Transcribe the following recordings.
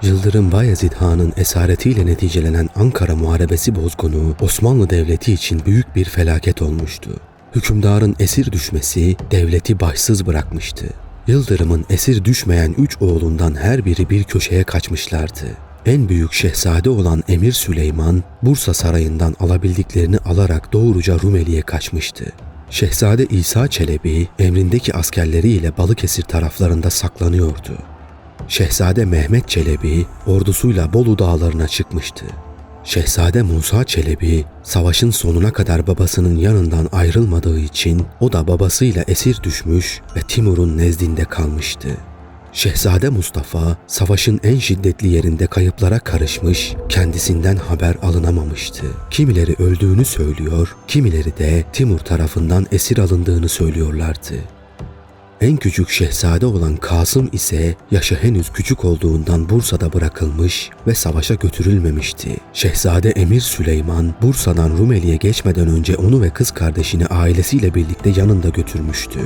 Yıldırım Bayezid Han'ın esaretiyle neticelenen Ankara Muharebesi bozgunu Osmanlı Devleti için büyük bir felaket olmuştu. Hükümdarın esir düşmesi devleti başsız bırakmıştı. Yıldırım'ın esir düşmeyen 3 oğlundan her biri bir köşeye kaçmışlardı. En büyük şehzade olan Emir Süleyman, Bursa Sarayı'ndan alabildiklerini alarak doğruca Rumeli'ye kaçmıştı. Şehzade İsa Çelebi, emrindeki askerleriyle Balıkesir taraflarında saklanıyordu. Şehzade Mehmet Çelebi, ordusuyla Bolu dağlarına çıkmıştı. Şehzade Musa Çelebi, savaşın sonuna kadar babasının yanından ayrılmadığı için o da babasıyla esir düşmüş ve Timur'un nezdinde kalmıştı. Şehzade Mustafa, savaşın en şiddetli yerinde kayıplara karışmış, kendisinden haber alınamamıştı. Kimileri öldüğünü söylüyor, kimileri de Timur tarafından esir alındığını söylüyorlardı. En küçük şehzade olan Kasım ise yaşı henüz küçük olduğundan Bursa'da bırakılmış ve savaşa götürülmemişti. Şehzade Emir Süleyman, Bursa'dan Rumeli'ye geçmeden önce onu ve kız kardeşini ailesiyle birlikte yanında götürmüştü.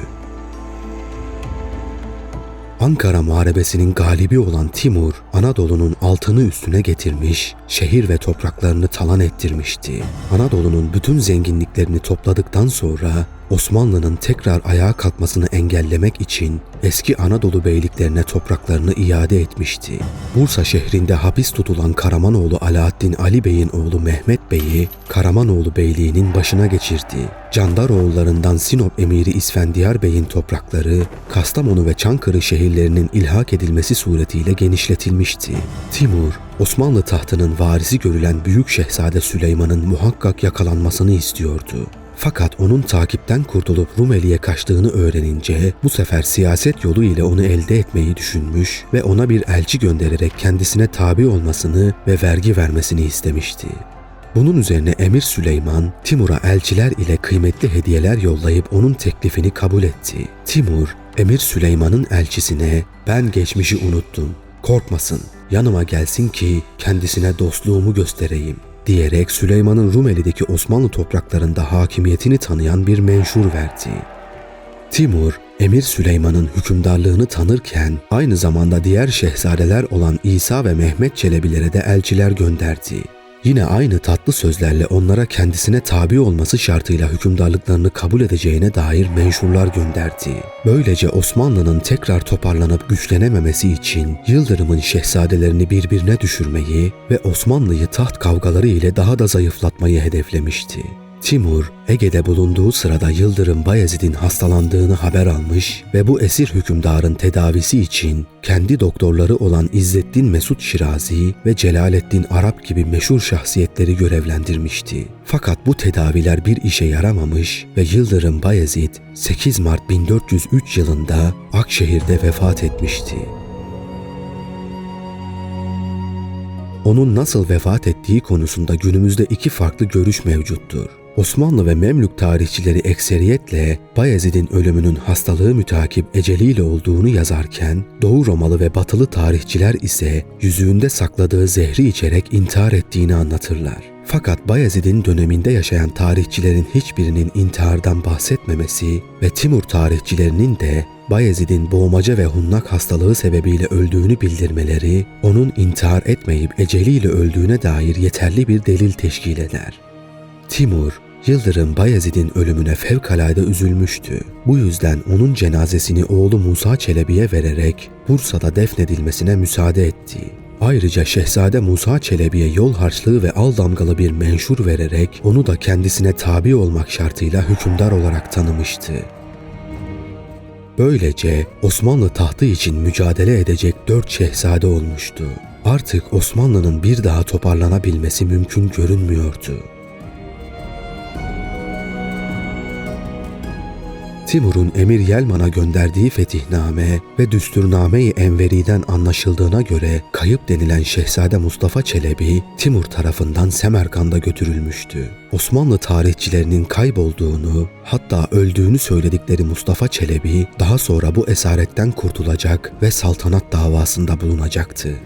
Ankara Muharebesi'nin galibi olan Timur, Anadolu'nun altını üstüne getirmiş, şehir ve topraklarını talan ettirmişti. Anadolu'nun bütün zenginliklerini topladıktan sonra Osmanlı'nın tekrar ayağa kalkmasını engellemek için eski Anadolu beyliklerine topraklarını iade etmişti. Bursa şehrinde hapis tutulan Karamanoğlu Alaaddin Ali Bey'in oğlu Mehmet Bey'i Karamanoğlu Beyliği'nin başına geçirdi. Candaroğullarından Sinop Emiri İsfendiyar Bey'in toprakları Kastamonu ve Çankırı şehirlerinin ilhak edilmesi suretiyle genişletilmişti. Timur, Osmanlı tahtının varisi görülen Büyük Şehzade Süleyman'ın muhakkak yakalanmasını istiyordu. Fakat onun takipten kurtulup Rumeli'ye kaçtığını öğrenince bu sefer siyaset yolu ile onu elde etmeyi düşünmüş ve ona bir elçi göndererek kendisine tabi olmasını ve vergi vermesini istemişti. Bunun üzerine Emir Süleyman, Timur'a elçiler ile kıymetli hediyeler yollayıp onun teklifini kabul etti. Timur, Emir Süleyman'ın elçisine "Ben geçmişi unuttum, korkmasın, yanıma gelsin ki kendisine dostluğumu göstereyim" diyerek Süleyman'ın Rumeli'deki Osmanlı topraklarında hakimiyetini tanıyan bir menşur verdi. Timur, Emir Süleyman'ın hükümdarlığını tanırken aynı zamanda diğer şehzadeler olan İsa ve Mehmet Çelebilere de elçiler gönderdi. Yine aynı tatlı sözlerle onlara kendisine tabi olması şartıyla hükümdarlıklarını kabul edeceğine dair menşurlar gönderdi. Böylece Osmanlı'nın tekrar toparlanıp güçlenememesi için Yıldırım'ın şehzadelerini birbirine düşürmeyi ve Osmanlı'yı taht kavgaları ile daha da zayıflatmayı hedeflemişti. Timur, Ege'de bulunduğu sırada Yıldırım Bayezid'in hastalandığını haber almış ve bu esir hükümdarın tedavisi için kendi doktorları olan İzzettin Mesud Şirazi ve Celaleddin Arap gibi meşhur şahsiyetleri görevlendirmişti. Fakat bu tedaviler bir işe yaramamış ve Yıldırım Bayezid 8 Mart 1403 yılında Akşehir'de vefat etmişti. Onun nasıl vefat ettiği konusunda günümüzde iki farklı görüş mevcuttur. Osmanlı ve Memlük tarihçileri ekseriyetle Bayezid'in ölümünün hastalığı mütakip eceliyle olduğunu yazarken, Doğu Romalı ve Batılı tarihçiler ise yüzüğünde sakladığı zehri içerek intihar ettiğini anlatırlar. Fakat Bayezid'in döneminde yaşayan tarihçilerin hiçbirinin intihardan bahsetmemesi ve Timur tarihçilerinin de Bayezid'in boğmaca ve hunnak hastalığı sebebiyle öldüğünü bildirmeleri, onun intihar etmeyip eceliyle öldüğüne dair yeterli bir delil teşkil eder. Timur, Yıldırım Bayezid'in ölümüne fevkalade üzülmüştü. Bu yüzden onun cenazesini oğlu Musa Çelebi'ye vererek Bursa'da defnedilmesine müsaade etti. Ayrıca Şehzade Musa Çelebi'ye yol harçlığı ve al damgalı bir menşur vererek onu da kendisine tabi olmak şartıyla hükümdar olarak tanımıştı. Böylece Osmanlı tahtı için mücadele edecek 4 şehzade olmuştu. Artık Osmanlı'nın bir daha toparlanabilmesi mümkün görünmüyordu. Timur'un Emir Yelman'a gönderdiği fetihname ve Düsturname-i Enveri'den anlaşıldığına göre kayıp denilen Şehzade Mustafa Çelebi Timur tarafından Semerkand'a götürülmüştü. Osmanlı tarihçilerinin kaybolduğunu, hatta öldüğünü söyledikleri Mustafa Çelebi daha sonra bu esaretten kurtulacak ve saltanat davasında bulunacaktı.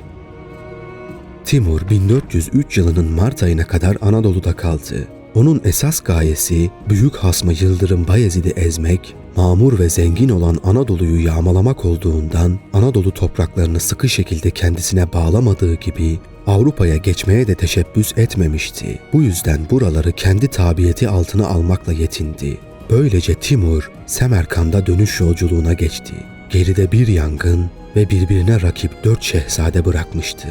Timur 1403 yılının Mart ayına kadar Anadolu'da kaldı. Onun esas gayesi büyük hasmı Yıldırım Bayezid'i ezmek, mamur ve zengin olan Anadolu'yu yağmalamak olduğundan Anadolu topraklarını sıkı şekilde kendisine bağlamadığı gibi Avrupa'ya geçmeye de teşebbüs etmemişti. Bu yüzden buraları kendi tabiyeti altına almakla yetindi. Böylece Timur, Semerkand'a dönüş yolculuğuna geçti. Geride bir yangın ve birbirine rakip 4 şehzade bırakmıştı.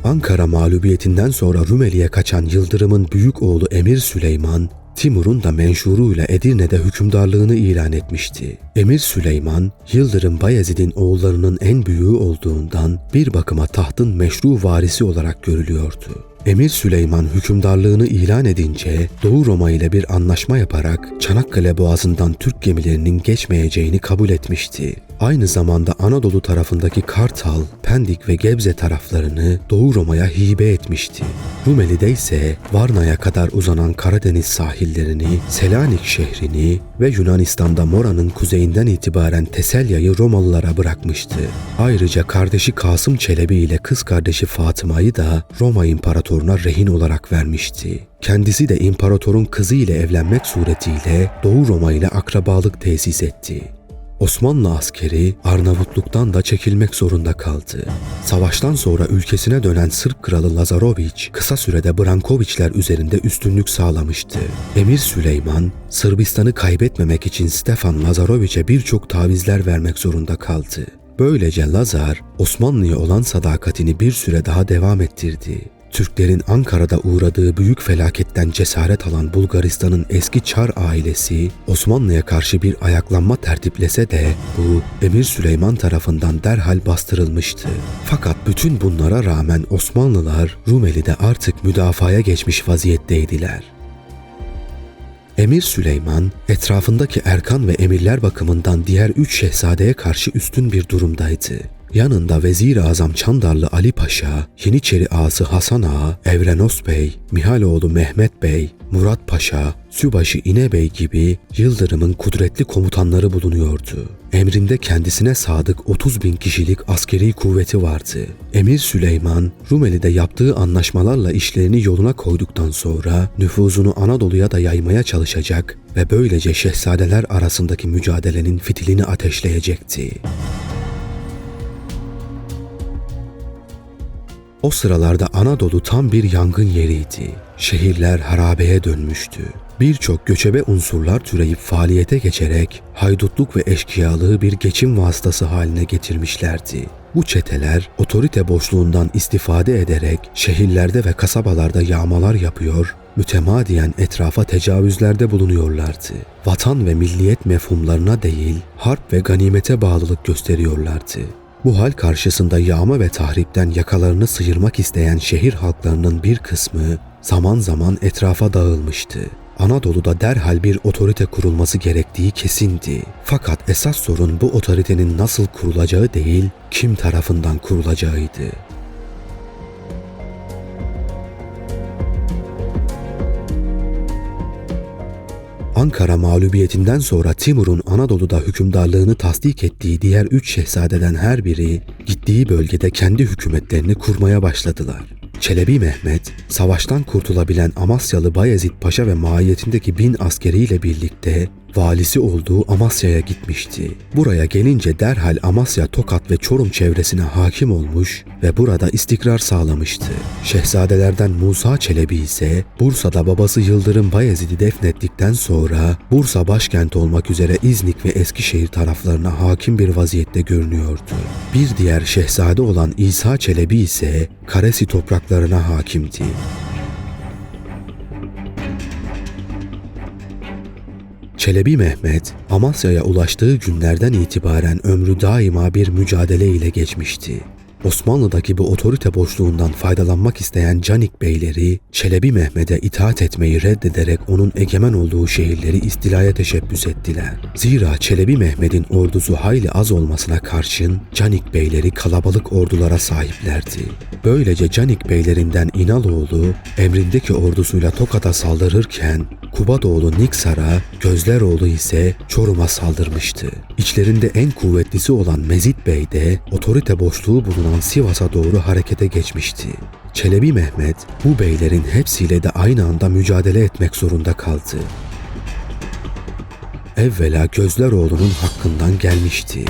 Ankara mağlubiyetinden sonra Rumeli'ye kaçan Yıldırım'ın büyük oğlu Emir Süleyman, Timur'un da menşuruyla Edirne'de hükümdarlığını ilan etmişti. Emir Süleyman, Yıldırım Bayezid'in oğullarının en büyüğü olduğundan bir bakıma tahtın meşru varisi olarak görülüyordu. Emir Süleyman hükümdarlığını ilan edince Doğu Roma ile bir anlaşma yaparak Çanakkale Boğazı'ndan Türk gemilerinin geçmeyeceğini kabul etmişti. Aynı zamanda Anadolu tarafındaki Kartal, Pendik ve Gebze taraflarını Doğu Roma'ya hibe etmişti. Rumeli'de ise Varna'ya kadar uzanan Karadeniz sahillerini, Selanik şehrini ve Yunanistan'da Mora'nın kuzeyinden itibaren Teselya'yı Romalılara bırakmıştı. Ayrıca kardeşi Kasım Çelebi ile kız kardeşi Fatıma'yı da Roma İmparatoruna rehin olarak vermişti. Kendisi de imparatorun kızı ile evlenmek suretiyle Doğu Roma ile akrabalık tesis etti. Osmanlı askeri Arnavutluk'tan da çekilmek zorunda kaldı. Savaştan sonra ülkesine dönen Sırp kralı Lazaroviç kısa sürede Brankoviçler üzerinde üstünlük sağlamıştı. Emir Süleyman, Sırbistan'ı kaybetmemek için Stefan Lazaroviç'e birçok tavizler vermek zorunda kaldı. Böylece Lazar, Osmanlı'ya olan sadakatini bir süre daha devam ettirdi. Türklerin Ankara'da uğradığı büyük felaketten cesaret alan Bulgaristan'ın eski Çar ailesi Osmanlı'ya karşı bir ayaklanma tertiplese de bu Emir Süleyman tarafından derhal bastırılmıştı. Fakat bütün bunlara rağmen Osmanlılar Rumeli'de artık müdafaya geçmiş vaziyetteydiler. Emir Süleyman, etrafındaki erkan ve emirler bakımından diğer 3 şehzadeye karşı üstün bir durumdaydı. Yanında Vezir-i Azam Çandarlı Ali Paşa, Yeniçeri Ağası Hasan Ağa, Evrenos Bey, Mihaloğlu Mehmet Bey, Murat Paşa, Sübaşı İne Bey gibi Yıldırım'ın kudretli komutanları bulunuyordu. Emrinde kendisine sadık 30.000 kişilik askeri kuvveti vardı. Emir Süleyman, Rumeli'de yaptığı anlaşmalarla işlerini yoluna koyduktan sonra nüfuzunu Anadolu'ya da yaymaya çalışacak ve böylece şehzadeler arasındaki mücadelenin fitilini ateşleyecekti. O sıralarda Anadolu tam bir yangın yeriydi. Şehirler harabeye dönmüştü. Birçok göçebe unsurlar türeyip faaliyete geçerek haydutluk ve eşkıyalığı bir geçim vasıtası haline getirmişlerdi. Bu çeteler otorite boşluğundan istifade ederek şehirlerde ve kasabalarda yağmalar yapıyor, mütemadiyen etrafa tecavüzlerde bulunuyorlardı. Vatan ve milliyet mefhumlarına değil, harp ve ganimete bağlılık gösteriyorlardı. Bu hal karşısında yağma ve tahripten yakalarını sıyırmak isteyen şehir halklarının bir kısmı zaman zaman etrafa dağılmıştı. Anadolu'da derhal bir otorite kurulması gerektiği kesindi. Fakat esas sorun bu otoritenin nasıl kurulacağı değil, kim tarafından kurulacağıydı. Ankara mağlubiyetinden sonra Timur'un Anadolu'da hükümdarlığını tasdik ettiği diğer 3 şehzadeden her biri gittiği bölgede kendi hükümetlerini kurmaya başladılar. Çelebi Mehmet, savaştan kurtulabilen Amasyalı Bayezid Paşa ve mahiyetindeki 1000 askeriyle birlikte valisi olduğu Amasya'ya gitmişti. Buraya gelince derhal Amasya, Tokat ve Çorum çevresine hakim olmuş ve burada istikrar sağlamıştı. Şehzadelerden Musa Çelebi ise Bursa'da babası Yıldırım Bayezid'i defnettikten sonra Bursa başkent olmak üzere İznik ve Eskişehir taraflarına hakim bir vaziyette görünüyordu. Bir diğer şehzade olan İsa Çelebi ise Karesi topraklarına hakimdi. Çelebi Mehmet, Amasya'ya ulaştığı günlerden itibaren ömrü daima bir mücadele ile geçmişti. Osmanlı'daki bu otorite boşluğundan faydalanmak isteyen Canik beyleri Çelebi Mehmet'e itaat etmeyi reddederek onun egemen olduğu şehirleri istilaya teşebbüs ettiler. Zira Çelebi Mehmet'in ordusu hayli az olmasına karşın Canik beyleri kalabalık ordulara sahiplerdi. Böylece Canik beylerinden İnaloğlu emrindeki ordusuyla Tokat'a saldırırken Kubadoğlu Niksar'a, Gözleroğlu ise Çorum'a saldırmıştı. İçlerinde en kuvvetlisi olan Mezit Bey de otorite boşluğu bulunan Sivas'a doğru harekete geçmişti. Çelebi Mehmet bu beylerin hepsiyle de aynı anda mücadele etmek zorunda kaldı. Evvela Gözleroğlu'nun hakkından gelmişti.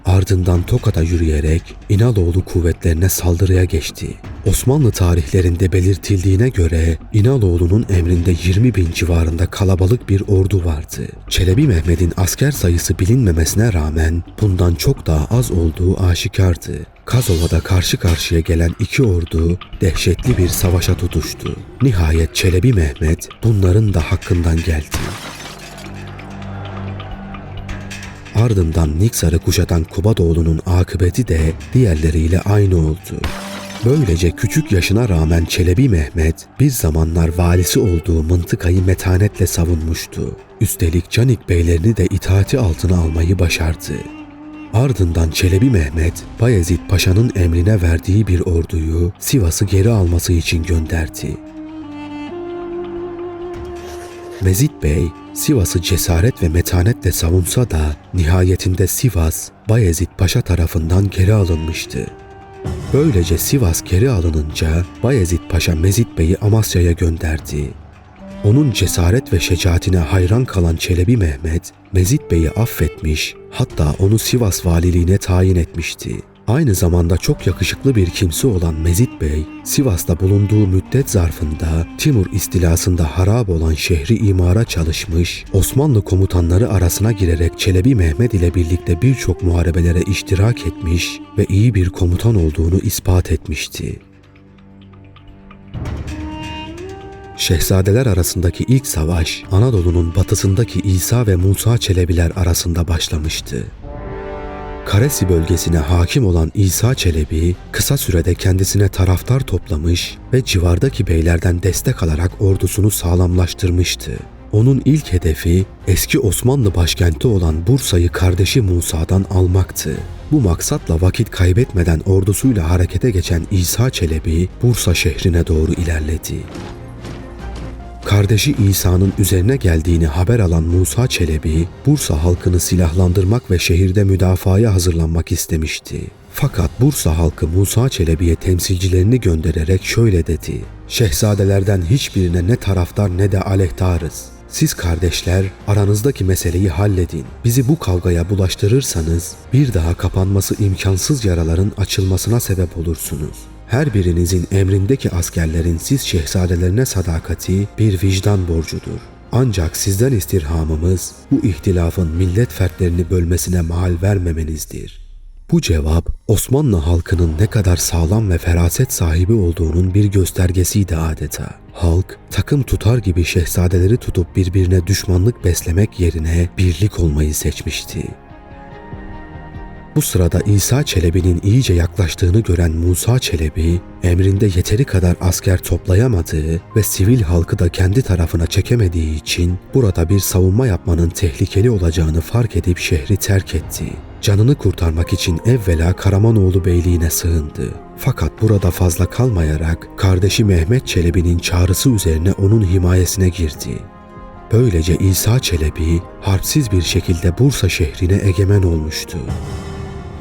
Ardından Tokat'a yürüyerek İnaloğlu kuvvetlerine saldırıya geçti. Osmanlı tarihlerinde belirtildiğine göre İnaloğlu'nun emrinde 20.000 civarında kalabalık bir ordu vardı. Çelebi Mehmet'in asker sayısı bilinmemesine rağmen bundan çok daha az olduğu aşikardı. Kazova'da karşı karşıya gelen iki ordu dehşetli bir savaşa tutuştu. Nihayet Çelebi Mehmet bunların da hakkından geldi. Ardından Niksar'ı kuşatan Kubadoğlu'nun akıbeti de diğerleriyle aynı oldu. Böylece küçük yaşına rağmen Çelebi Mehmet bir zamanlar valisi olduğu mıntıkayı metanetle savunmuştu. Üstelik Canik beylerini de itaati altına almayı başardı. Ardından Çelebi Mehmet, Bayezid Paşa'nın emrine verdiği bir orduyu Sivas'ı geri alması için gönderdi. Mezit Bey, Sivas'ı cesaret ve metanetle savunsa da nihayetinde Sivas, Bayezid Paşa tarafından geri alınmıştı. Böylece Sivas geri alınınca Bayezid Paşa Mezit Bey'i Amasya'ya gönderdi. Onun cesaret ve şecaatine hayran kalan Çelebi Mehmet, Mezit Bey'i affetmiş, hatta onu Sivas valiliğine tayin etmişti. Aynı zamanda çok yakışıklı bir kimse olan Mezit Bey, Sivas'ta bulunduğu müddet zarfında Timur istilasında harap olan şehri imara çalışmış, Osmanlı komutanları arasına girerek Çelebi Mehmet ile birlikte birçok muharebelere iştirak etmiş ve iyi bir komutan olduğunu ispat etmişti. Şehzadeler arasındaki ilk savaş, Anadolu'nun batısındaki İsa ve Musa Çelebiler arasında başlamıştı. Karesi bölgesine hakim olan İsa Çelebi kısa sürede kendisine taraftar toplamış ve civardaki beylerden destek alarak ordusunu sağlamlaştırmıştı. Onun ilk hedefi eski Osmanlı başkenti olan Bursa'yı kardeşi Musa'dan almaktı. Bu maksatla vakit kaybetmeden ordusuyla harekete geçen İsa Çelebi Bursa şehrine doğru ilerledi. Kardeşi İsa'nın üzerine geldiğini haber alan Musa Çelebi, Bursa halkını silahlandırmak ve şehirde müdafaya hazırlanmak istemişti. Fakat Bursa halkı Musa Çelebi'ye temsilcilerini göndererek şöyle dedi: "Şehzadelerden hiçbirine ne taraftar ne de aleyhtarız. Siz kardeşler aranızdaki meseleyi halledin. Bizi bu kavgaya bulaştırırsanız bir daha kapanması imkansız yaraların açılmasına sebep olursunuz. Her birinizin emrindeki askerlerin siz şehzadelerine sadakati bir vicdan borcudur. Ancak sizden istirhamımız bu ihtilafın millet fertlerini bölmesine mahal vermemenizdir." Bu cevap Osmanlı halkının ne kadar sağlam ve feraset sahibi olduğunun bir göstergesiydi adeta. Halk takım tutar gibi şehzadeleri tutup birbirine düşmanlık beslemek yerine birlik olmayı seçmişti. Bu sırada İsa Çelebi'nin iyice yaklaştığını gören Musa Çelebi, emrinde yeteri kadar asker toplayamadığı ve sivil halkı da kendi tarafına çekemediği için burada bir savunma yapmanın tehlikeli olacağını fark edip şehri terk etti. Canını kurtarmak için evvela Karamanoğlu Beyliğine sığındı. Fakat burada fazla kalmayarak kardeşi Mehmet Çelebi'nin çağrısı üzerine onun himayesine girdi. Böylece İsa Çelebi harpsiz bir şekilde Bursa şehrine egemen olmuştu.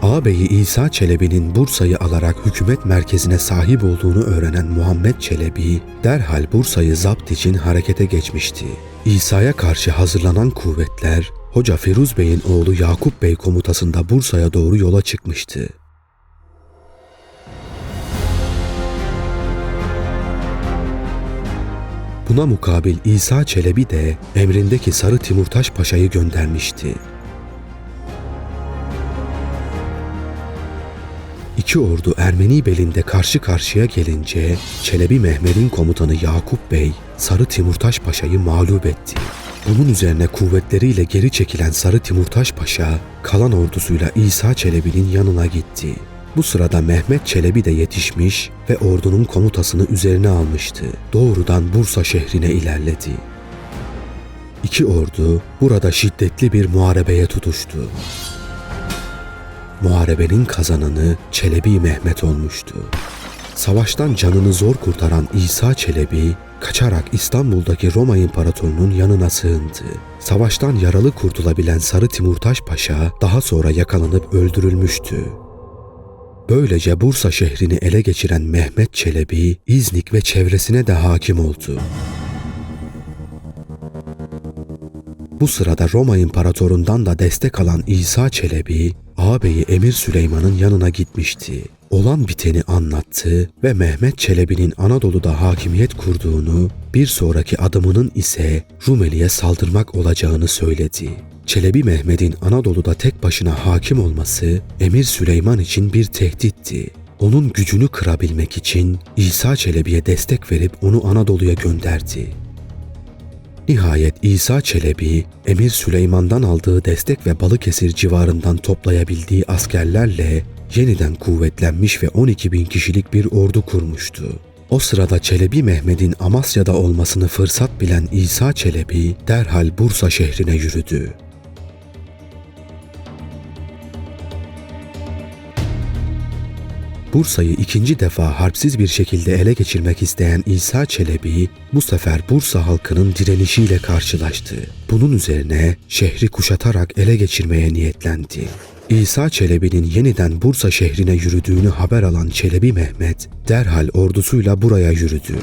Ağabeyi İsa Çelebi'nin Bursa'yı alarak hükümet merkezine sahip olduğunu öğrenen Muhammed Çelebi derhal Bursa'yı zapt için harekete geçmişti. İsa'ya karşı hazırlanan kuvvetler Hoca Firuz Bey'in oğlu Yakup Bey komutasında Bursa'ya doğru yola çıkmıştı. Buna mukabil İsa Çelebi de emrindeki Sarı Timurtaş Paşa'yı göndermişti. İki ordu Ermeni belinde karşı karşıya gelince Çelebi Mehmet'in komutanı Yakup Bey Sarı Timurtaş Paşa'yı mağlup etti. Bunun üzerine kuvvetleriyle geri çekilen Sarı Timurtaş Paşa, kalan ordusuyla İsa Çelebi'nin yanına gitti. Bu sırada Mehmet Çelebi de yetişmiş ve ordunun komutasını üzerine almıştı. Doğrudan Bursa şehrine ilerledi. İki ordu burada şiddetli bir muharebeye tutuştu. Muharebenin kazananı Çelebi Mehmet olmuştu. Savaştan canını zor kurtaran İsa Çelebi, kaçarak İstanbul'daki Roma İmparatorunun yanına sığındı. Savaştan yaralı kurtulabilen Sarı Timurtaş Paşa daha sonra yakalanıp öldürülmüştü. Böylece Bursa şehrini ele geçiren Mehmet Çelebi, İznik ve çevresine de hakim oldu. Bu sırada Roma İmparatorundan da destek alan İsa Çelebi, ağabeyi Emir Süleyman'ın yanına gitmişti. Olan biteni anlattı ve Mehmet Çelebi'nin Anadolu'da hakimiyet kurduğunu, bir sonraki adımının ise Rumeli'ye saldırmak olacağını söyledi. Çelebi Mehmet'in Anadolu'da tek başına hakim olması Emir Süleyman için bir tehditti. Onun gücünü kırabilmek için İsa Çelebi'ye destek verip onu Anadolu'ya gönderdi. Nihayet İsa Çelebi, Emir Süleyman'dan aldığı destek ve Balıkesir civarından toplayabildiği askerlerle yeniden kuvvetlenmiş ve 12.000 kişilik bir ordu kurmuştu. O sırada Çelebi Mehmet'in Amasya'da olmasını fırsat bilen İsa Çelebi derhal Bursa şehrine yürüdü. Bursa'yı ikinci defa harpsiz bir şekilde ele geçirmek isteyen İsa Çelebi bu sefer Bursa halkının direnişiyle karşılaştı. Bunun üzerine şehri kuşatarak ele geçirmeye niyetlendi. İsa Çelebi'nin yeniden Bursa şehrine yürüdüğünü haber alan Çelebi Mehmet derhal ordusuyla buraya yürüdü.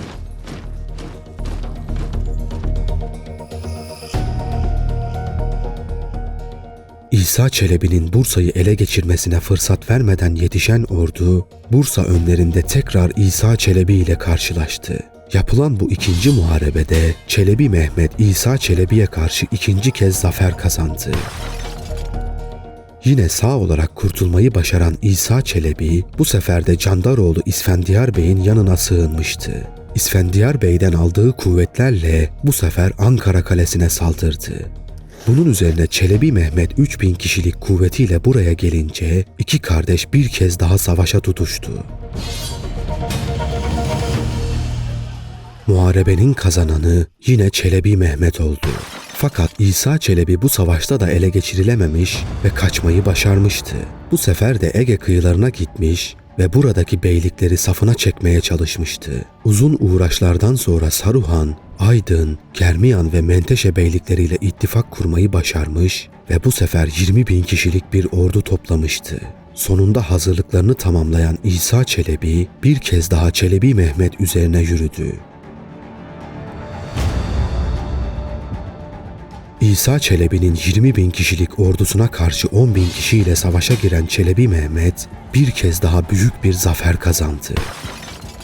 İsa Çelebi'nin Bursa'yı ele geçirmesine fırsat vermeden yetişen ordu, Bursa önlerinde tekrar İsa Çelebi ile karşılaştı. Yapılan bu ikinci muharebede Çelebi Mehmet İsa Çelebi'ye karşı ikinci kez zafer kazandı. Yine sağ olarak kurtulmayı başaran İsa Çelebi bu sefer de Candaroğlu İsfendiyar Bey'in yanına sığınmıştı. İsfendiyar Bey'den aldığı kuvvetlerle bu sefer Ankara Kalesi'ne saldırdı. Bunun üzerine Çelebi Mehmet 3.000 kişilik kuvvetiyle buraya gelince iki kardeş bir kez daha savaşa tutuştu. Muharebenin kazananı yine Çelebi Mehmet oldu. Fakat İsa Çelebi bu savaşta da ele geçirilememiş ve kaçmayı başarmıştı. Bu sefer de Ege kıyılarına gitmiş ve buradaki beylikleri safına çekmeye çalışmıştı. Uzun uğraşlardan sonra Saruhan, Aydın, Germiyan ve Menteşe beylikleriyle ittifak kurmayı başarmış ve bu sefer 20.000 kişilik bir ordu toplamıştı. Sonunda hazırlıklarını tamamlayan İsa Çelebi bir kez daha Çelebi Mehmet üzerine yürüdü. İsa Çelebi'nin 20.000 kişilik ordusuna karşı 10.000 kişiyle savaşa giren Çelebi Mehmet bir kez daha büyük bir zafer kazandı.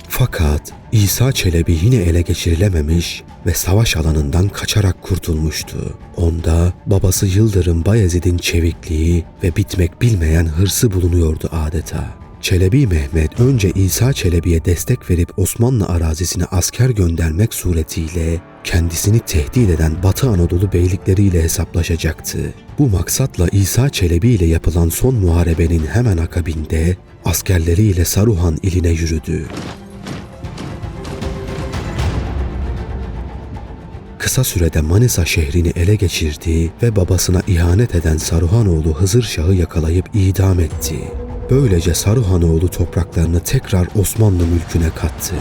Fakat İsa Çelebi yine ele geçirilememiş ve savaş alanından kaçarak kurtulmuştu. Onda babası Yıldırım Bayezid'in çevikliği ve bitmek bilmeyen hırsı bulunuyordu adeta. Çelebi Mehmet önce İsa Çelebi'ye destek verip Osmanlı arazisine asker göndermek suretiyle kendisini tehdit eden Batı Anadolu beylikleriyle hesaplaşacaktı. Bu maksatla İsa Çelebi ile yapılan son muharebenin hemen akabinde askerleriyle Saruhan iline yürüdü. Kısa sürede Manisa şehrini ele geçirdi ve babasına ihanet eden Saruhanoğlu Hızır Şah'ı yakalayıp idam etti. Böylece Saruhanoğlu topraklarını tekrar Osmanlı mülküne kattı.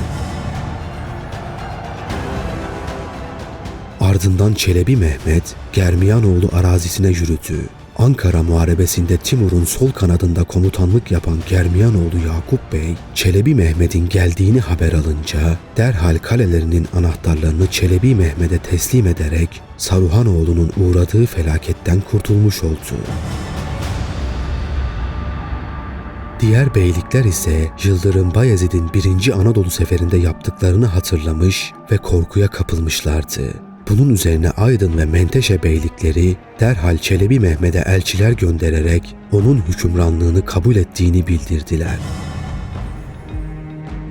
Ardından Çelebi Mehmet, Germiyanoğlu arazisine yürüdü. Ankara Muharebesi'nde Timur'un sol kanadında komutanlık yapan Germiyanoğlu Yakup Bey, Çelebi Mehmet'in geldiğini haber alınca derhal kalelerinin anahtarlarını Çelebi Mehmet'e teslim ederek Saruhanoğlu'nun uğradığı felaketten kurtulmuş oldu. Diğer beylikler ise Yıldırım Bayezid'in 1. Anadolu seferinde yaptıklarını hatırlamış ve korkuya kapılmışlardı. Bunun üzerine Aydın ve Menteşe beylikleri derhal Çelebi Mehmet'e elçiler göndererek onun hükümranlığını kabul ettiğini bildirdiler.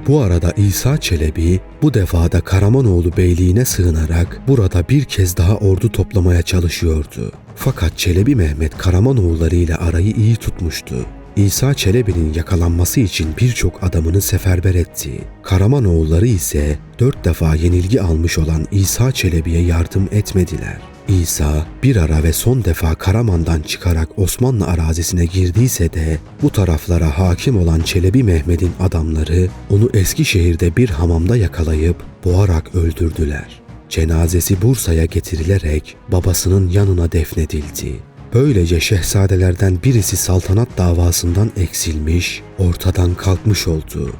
Bu arada İsa Çelebi bu defada Karamanoğlu Beyliğine sığınarak burada bir kez daha ordu toplamaya çalışıyordu. Fakat Çelebi Mehmet Karamanoğulları ile arayı iyi tutmuştu. İsa Çelebi'nin yakalanması için birçok adamını seferber etti. Karamanoğulları ise 4 defa yenilgi almış olan İsa Çelebi'ye yardım etmediler. İsa bir ara ve son defa Karaman'dan çıkarak Osmanlı arazisine girdiyse de bu taraflara hakim olan Çelebi Mehmet'in adamları onu Eskişehir'de bir hamamda yakalayıp boğarak öldürdüler. Cenazesi Bursa'ya getirilerek babasının yanına defnedildi. Böylece şehzadelerden birisi saltanat davasından eksilmiş, ortadan kalkmış oldu.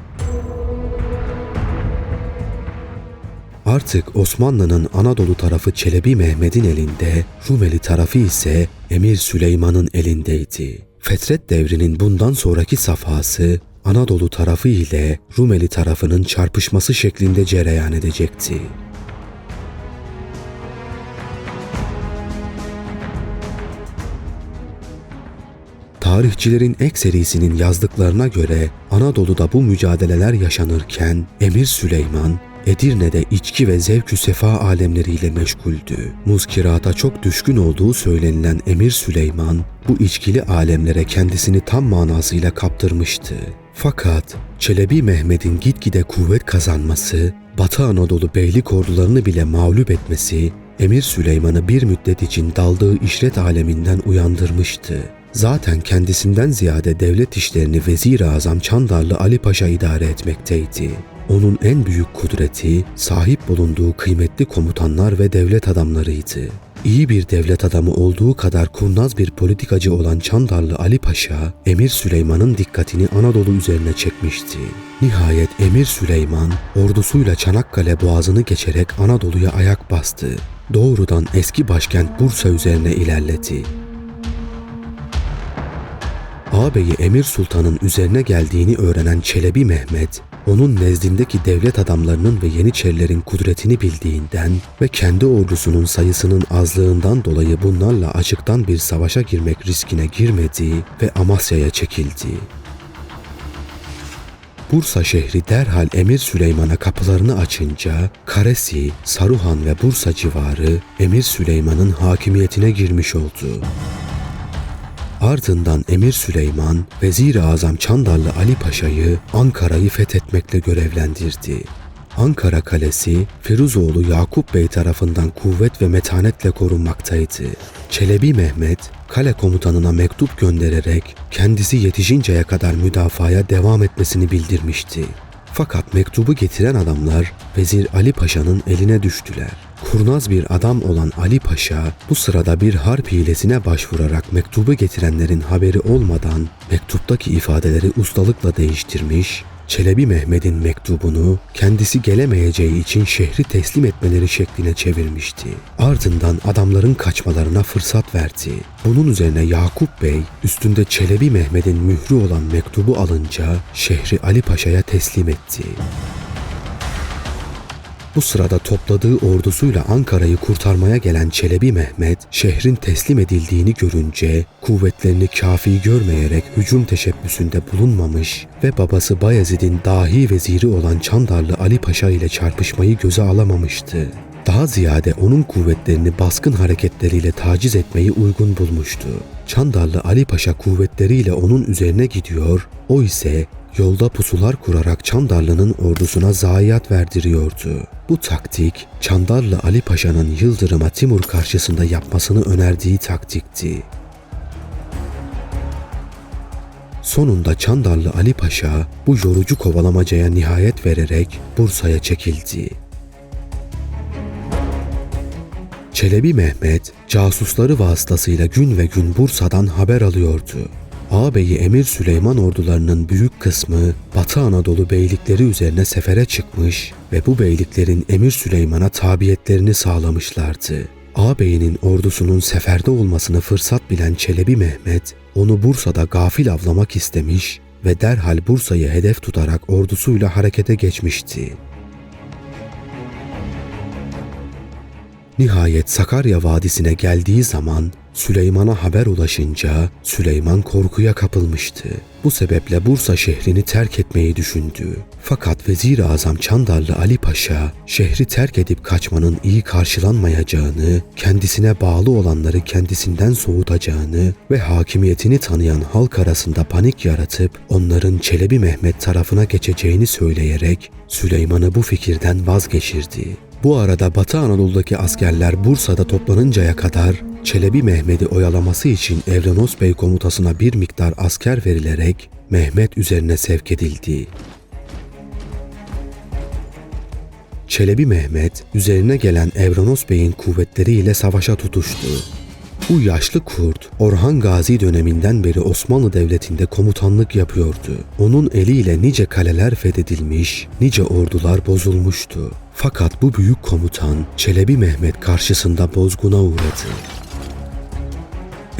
Artık Osmanlı'nın Anadolu tarafı Çelebi Mehmet'in elinde, Rumeli tarafı ise Emir Süleyman'ın elindeydi. Fetret devrinin bundan sonraki safhası Anadolu tarafı ile Rumeli tarafının çarpışması şeklinde cereyan edecekti. Tarihçilerin ekserisinin yazdıklarına göre Anadolu'da bu mücadeleler yaşanırken Emir Süleyman Edirne'de içki ve zevk-ü sefa alemleriyle meşguldü. Muskirata çok düşkün olduğu söylenilen Emir Süleyman bu içkili alemlere kendisini tam manasıyla kaptırmıştı. Fakat Çelebi Mehmet'in gitgide kuvvet kazanması, Batı Anadolu beylik ordularını bile mağlup etmesi Emir Süleyman'ı bir müddet için daldığı işret aleminden uyandırmıştı. Zaten kendisinden ziyade devlet işlerini Vezir-i Azam Çandarlı Ali Paşa idare etmekteydi. Onun en büyük kudreti sahip bulunduğu kıymetli komutanlar ve devlet adamlarıydı. İyi bir devlet adamı olduğu kadar kurnaz bir politikacı olan Çandarlı Ali Paşa, Emir Süleyman'ın dikkatini Anadolu üzerine çekmişti. Nihayet Emir Süleyman ordusuyla Çanakkale Boğazı'nı geçerek Anadolu'ya ayak bastı. Doğrudan eski başkent Bursa üzerine ilerledi. Ağabeyi Emir Sultan'ın üzerine geldiğini öğrenen Çelebi Mehmet, onun nezdindeki devlet adamlarının ve Yeniçerilerin kudretini bildiğinden ve kendi ordusunun sayısının azlığından dolayı bunlarla açıktan bir savaşa girmek riskine girmedi ve Amasya'ya çekildi. Bursa şehri derhal Emir Süleyman'a kapılarını açınca Karesi, Saruhan ve Bursa civarı Emir Süleyman'ın hakimiyetine girmiş oldu. Ardından Emir Süleyman, Vezir-i Azam Çandarlı Ali Paşa'yı Ankara'yı fethetmekle görevlendirdi. Ankara Kalesi, Firuzoğlu Yakup Bey tarafından kuvvet ve metanetle korunmaktaydı. Çelebi Mehmet, kale komutanına mektup göndererek kendisi yetişinceye kadar müdafaya devam etmesini bildirmişti. Fakat mektubu getiren adamlar Vezir Ali Paşa'nın eline düştüler. Kurnaz bir adam olan Ali Paşa bu sırada bir harp hilesine başvurarak mektubu getirenlerin haberi olmadan mektuptaki ifadeleri ustalıkla değiştirmiş, Çelebi Mehmet'in mektubunu kendisi gelemeyeceği için şehri teslim etmeleri şekline çevirmişti. Ardından adamların kaçmalarına fırsat verdi. Bunun üzerine Yakup Bey üstünde Çelebi Mehmet'in mührü olan mektubu alınca şehri Ali Paşa'ya teslim etti. Bu sırada topladığı ordusuyla Ankara'yı kurtarmaya gelen Çelebi Mehmet, şehrin teslim edildiğini görünce kuvvetlerini kâfi görmeyerek hücum teşebbüsünde bulunmamış ve babası Bayezid'in dahi veziri olan Çandarlı Ali Paşa ile çarpışmayı göze alamamıştı. Daha ziyade onun kuvvetlerini baskın hareketleriyle taciz etmeyi uygun bulmuştu. Çandarlı Ali Paşa kuvvetleriyle onun üzerine gidiyor, o ise yolda pusular kurarak Çandarlı'nın ordusuna zayiat verdiriyordu. Bu taktik, Çandarlı Ali Paşa'nın Yıldırım'a Timur karşısında yapmasını önerdiği taktikti. Sonunda Çandarlı Ali Paşa bu yorucu kovalamacaya nihayet vererek Bursa'ya çekildi. Çelebi Mehmet, casusları vasıtasıyla gün ve gün Bursa'dan haber alıyordu. Ağabeyi Emir Süleyman ordularının büyük kısmı Batı Anadolu beylikleri üzerine sefere çıkmış ve bu beyliklerin Emir Süleyman'a tabiyetlerini sağlamışlardı. Ağabeyinin ordusunun seferde olmasını fırsat bilen Çelebi Mehmet, onu Bursa'da gafil avlamak istemiş ve derhal Bursa'yı hedef tutarak ordusuyla harekete geçmişti. Nihayet Sakarya Vadisi'ne geldiği zaman Süleyman'a haber ulaşınca Süleyman korkuya kapılmıştı. Bu sebeple Bursa şehrini terk etmeyi düşündü. Fakat Vezir-i Azam Çandarlı Ali Paşa şehri terk edip kaçmanın iyi karşılanmayacağını, kendisine bağlı olanları kendisinden soğutacağını ve hakimiyetini tanıyan halk arasında panik yaratıp onların Çelebi Mehmet tarafına geçeceğini söyleyerek Süleyman'ı bu fikirden vazgeçirdi. Bu arada Batı Anadolu'daki askerler Bursa'da toplanıncaya kadar Çelebi Mehmet'i oyalaması için Evrenos Bey komutasına bir miktar asker verilerek Mehmet üzerine sevk edildi. Çelebi Mehmet üzerine gelen Evrenos Bey'in kuvvetleriyle savaşa tutuştu. Bu yaşlı kurt Orhan Gazi döneminden beri Osmanlı Devleti'nde komutanlık yapıyordu. Onun eliyle nice kaleler fethedilmiş, nice ordular bozulmuştu. Fakat bu büyük komutan Çelebi Mehmet karşısında bozguna uğradı.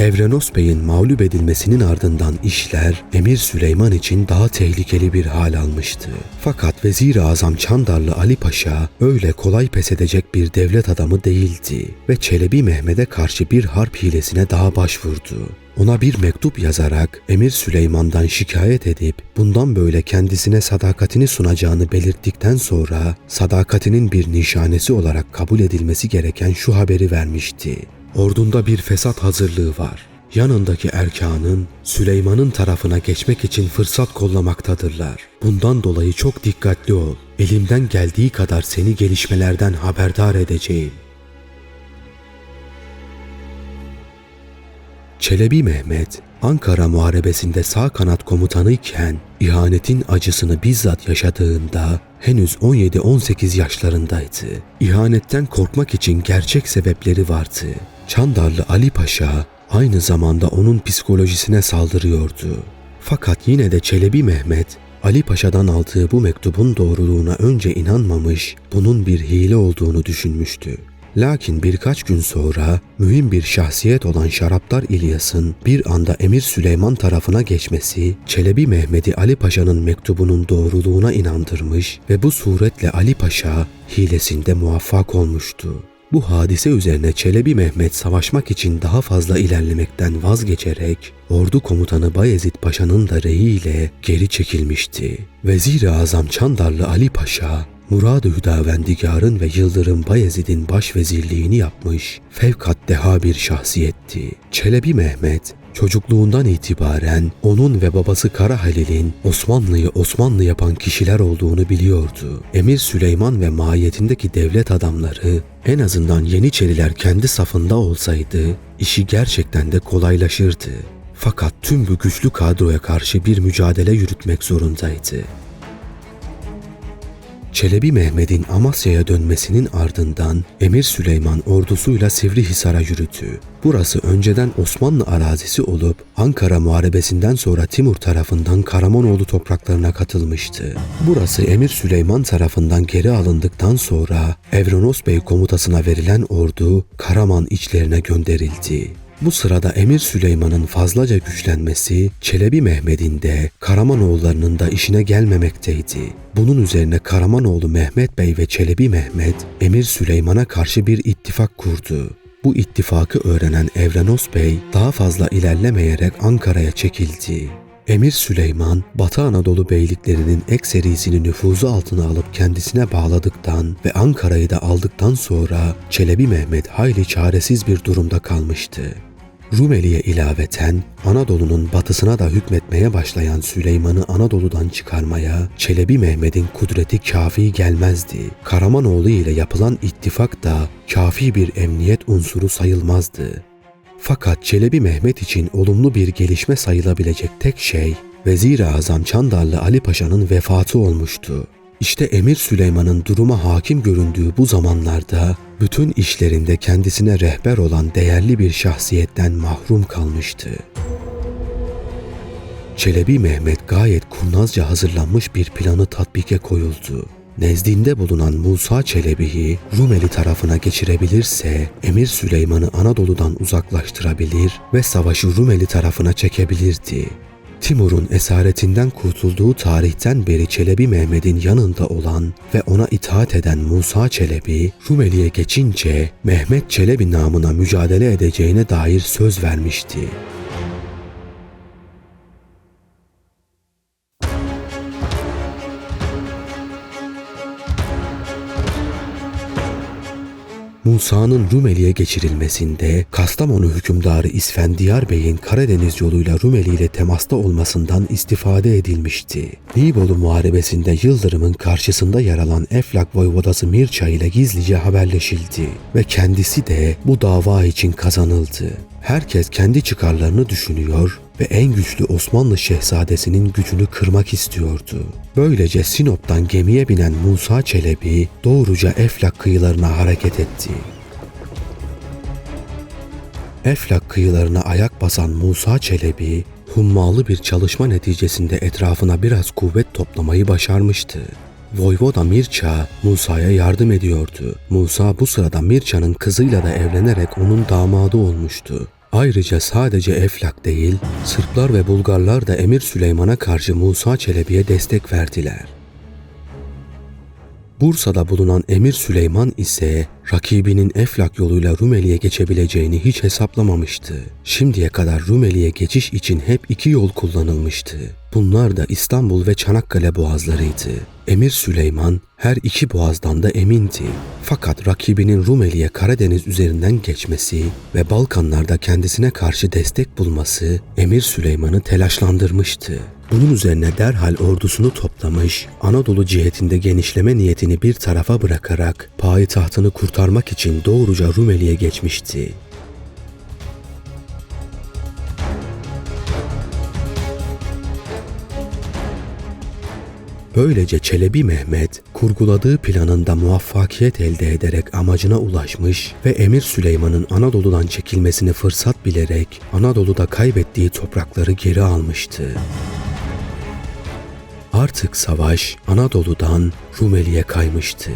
Evrenos Bey'in mağlup edilmesinin ardından işler Emir Süleyman için daha tehlikeli bir hal almıştı. Fakat Vezir-i Azam Çandarlı Ali Paşa öyle kolay pes edecek bir devlet adamı değildi ve Çelebi Mehmet'e karşı bir harp hilesine daha başvurdu. Ona bir mektup yazarak Emir Süleyman'dan şikayet edip bundan böyle kendisine sadakatini sunacağını belirttikten sonra sadakatinin bir nişanesi olarak kabul edilmesi gereken şu haberi vermişti. Ordunda bir fesat hazırlığı var. Yanındaki erkanın Süleyman'ın tarafına geçmek için fırsat kollamaktadırlar. Bundan dolayı çok dikkatli ol. Elimden geldiği kadar seni gelişmelerden haberdar edeceğim. Çelebi Mehmet, Ankara Muharebesi'nde sağ kanat komutanı iken ihanetin acısını bizzat yaşadığında henüz 17-18 yaşlarındaydı. İhanetten korkmak için gerçek sebepleri vardı. Çandarlı Ali Paşa aynı zamanda onun psikolojisine saldırıyordu. Fakat yine de Çelebi Mehmet, Ali Paşa'dan aldığı bu mektubun doğruluğuna önce inanmamış, bunun bir hile olduğunu düşünmüştü. Lakin birkaç gün sonra mühim bir şahsiyet olan Şaraptar İlyas'ın bir anda Emir Süleyman tarafına geçmesi Çelebi Mehmet'i Ali Paşa'nın mektubunun doğruluğuna inandırmış ve bu suretle Ali Paşa hilesinde muvaffak olmuştu. Bu hadise üzerine Çelebi Mehmet savaşmak için daha fazla ilerlemekten vazgeçerek ordu komutanı Bayezid Paşa'nın da reyiyle geri çekilmişti. Vezir-i Azam Çandarlı Ali Paşa Murad-ı Hüdavendigar'ın ve Yıldırım Bayezid'in başvezirliğini yapmış fevkat deha bir şahsiyetti. Çelebi Mehmet çocukluğundan itibaren onun ve babası Kara Halil'in Osmanlı'yı Osmanlı yapan kişiler olduğunu biliyordu. Emir Süleyman ve mahiyetindeki devlet adamları en azından Yeniçeriler kendi safında olsaydı işi gerçekten de kolaylaşırdı. Fakat tüm bu güçlü kadroya karşı bir mücadele yürütmek zorundaydı. Çelebi Mehmet'in Amasya'ya dönmesinin ardından Emir Süleyman ordusuyla Sivrihisar'a yürüdü. Burası önceden Osmanlı arazisi olup Ankara Muharebesi'nden sonra Timur tarafından Karamanoğlu topraklarına katılmıştı. Burası Emir Süleyman tarafından geri alındıktan sonra Evrenos Bey komutasına verilen ordu Karaman içlerine gönderildi. Bu sırada Emir Süleyman'ın fazlaca güçlenmesi Çelebi Mehmet'in de Karamanoğullarının da işine gelmemekteydi. Bunun üzerine Karamanoğlu Mehmet Bey ve Çelebi Mehmet Emir Süleyman'a karşı bir ittifak kurdu. Bu ittifakı öğrenen Evrenos Bey daha fazla ilerlemeyerek Ankara'ya çekildi. Emir Süleyman, Batı Anadolu beyliklerinin ekserisini nüfuzu altına alıp kendisine bağladıktan ve Ankara'yı da aldıktan sonra Çelebi Mehmet hayli çaresiz bir durumda kalmıştı. Rumeli'ye ilaveten Anadolu'nun batısına da hükmetmeye başlayan Süleyman'ı Anadolu'dan çıkarmaya Çelebi Mehmet'in kudreti kafi gelmezdi. Karamanoğlu ile yapılan ittifak da kafi bir emniyet unsuru sayılmazdı. Fakat Çelebi Mehmet için olumlu bir gelişme sayılabilecek tek şey Vezir-i Azam Çandarlı Ali Paşa'nın vefatı olmuştu. İşte Emir Süleyman'ın duruma hakim göründüğü bu zamanlarda bütün işlerinde kendisine rehber olan değerli bir şahsiyetten mahrum kalmıştı. Çelebi Mehmet gayet kurnazca hazırlanmış bir planı tatbike koyuldu. Nezdinde bulunan Musa Çelebi'yi Rumeli tarafına geçirebilirse Emir Süleyman'ı Anadolu'dan uzaklaştırabilir ve savaşı Rumeli tarafına çekebilirdi. Timur'un esaretinden kurtulduğu tarihten beri Çelebi Mehmet'in yanında olan ve ona itaat eden Musa Çelebi, Rumeli'ye geçince Mehmet Çelebi namına mücadele edeceğine dair söz vermişti. Musa'nın Rumeli'ye geçirilmesinde Kastamonu hükümdarı İsfendiyar Bey'in Karadeniz yoluyla Rumeli ile temasta olmasından istifade edilmişti. Nibolu Muharebesi'nde Yıldırım'ın karşısında yer alan Eflak Voyvodası Mirça ile gizlice haberleşildi ve kendisi de bu dava için kazanıldı. Herkes kendi çıkarlarını düşünüyor ve en güçlü Osmanlı şehzadesinin gücünü kırmak istiyordu. Böylece Sinop'tan gemiye binen Musa Çelebi doğruca Eflak kıyılarına hareket etti. Eflak kıyılarına ayak basan Musa Çelebi, hummalı bir çalışma neticesinde etrafına biraz kuvvet toplamayı başarmıştı. Voyvoda Mirça, Musa'ya yardım ediyordu. Musa bu sırada Mirça'nın kızıyla da evlenerek onun damadı olmuştu. Ayrıca sadece Eflak değil, Sırplar ve Bulgarlar da Emir Süleyman'a karşı Musa Çelebi'ye destek verdiler. Bursa'da bulunan Emir Süleyman ise rakibinin Eflak yoluyla Rumeli'ye geçebileceğini hiç hesaplamamıştı. Şimdiye kadar Rumeli'ye geçiş için hep iki yol kullanılmıştı. Bunlar da İstanbul ve Çanakkale boğazlarıydı. Emir Süleyman her iki boğazdan da emindi. Fakat rakibinin Rumeli'ye Karadeniz üzerinden geçmesi ve Balkanlarda kendisine karşı destek bulması Emir Süleyman'ı telaşlandırmıştı. Bunun üzerine derhal ordusunu toplamış, Anadolu cihetinde genişleme niyetini bir tarafa bırakarak payitahtını kurtarmak için doğruca Rumeli'ye geçmişti. Böylece Çelebi Mehmet kurguladığı planında muvaffakiyet elde ederek amacına ulaşmış ve Emir Süleyman'ın Anadolu'dan çekilmesini fırsat bilerek Anadolu'da kaybettiği toprakları geri almıştı. Artık savaş Anadolu'dan Rumeli'ye kaymıştı.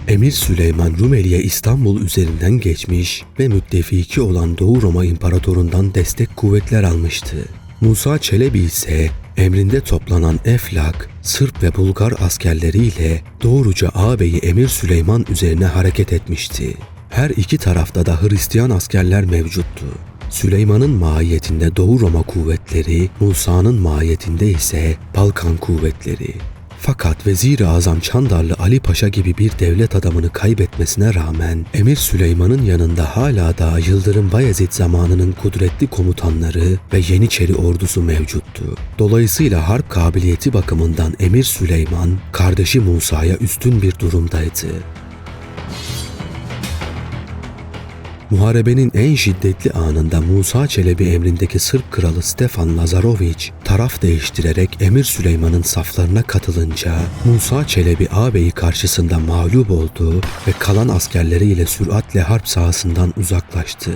Emir Süleyman Rumeli'ye İstanbul üzerinden geçmiş ve müttefiki olan Doğu Roma İmparatorundan destek kuvvetler almıştı. Musa Çelebi ise emrinde toplanan Eflak, Sırp ve Bulgar askerleriyle doğruca ağabeyi Emir Süleyman üzerine hareket etmişti. Her iki tarafta da Hristiyan askerler mevcuttu. Süleyman'ın mahiyetinde Doğu Roma kuvvetleri, Musa'nın mahiyetinde ise Balkan kuvvetleri. Fakat Vezir-i Azam Çandarlı Ali Paşa gibi bir devlet adamını kaybetmesine rağmen Emir Süleyman'ın yanında hala da Yıldırım Bayezid zamanının kudretli komutanları ve Yeniçeri ordusu mevcuttu. Dolayısıyla harp kabiliyeti bakımından Emir Süleyman kardeşi Musa'ya üstün bir durumdaydı. Muharebenin en şiddetli anında Musa Çelebi emrindeki Sırp kralı Stefan Lazaroviç taraf değiştirerek Emir Süleyman'ın saflarına katılınca Musa Çelebi ağabeyi karşısında mağlup oldu ve kalan askerleriyle süratle harp sahasından uzaklaştı.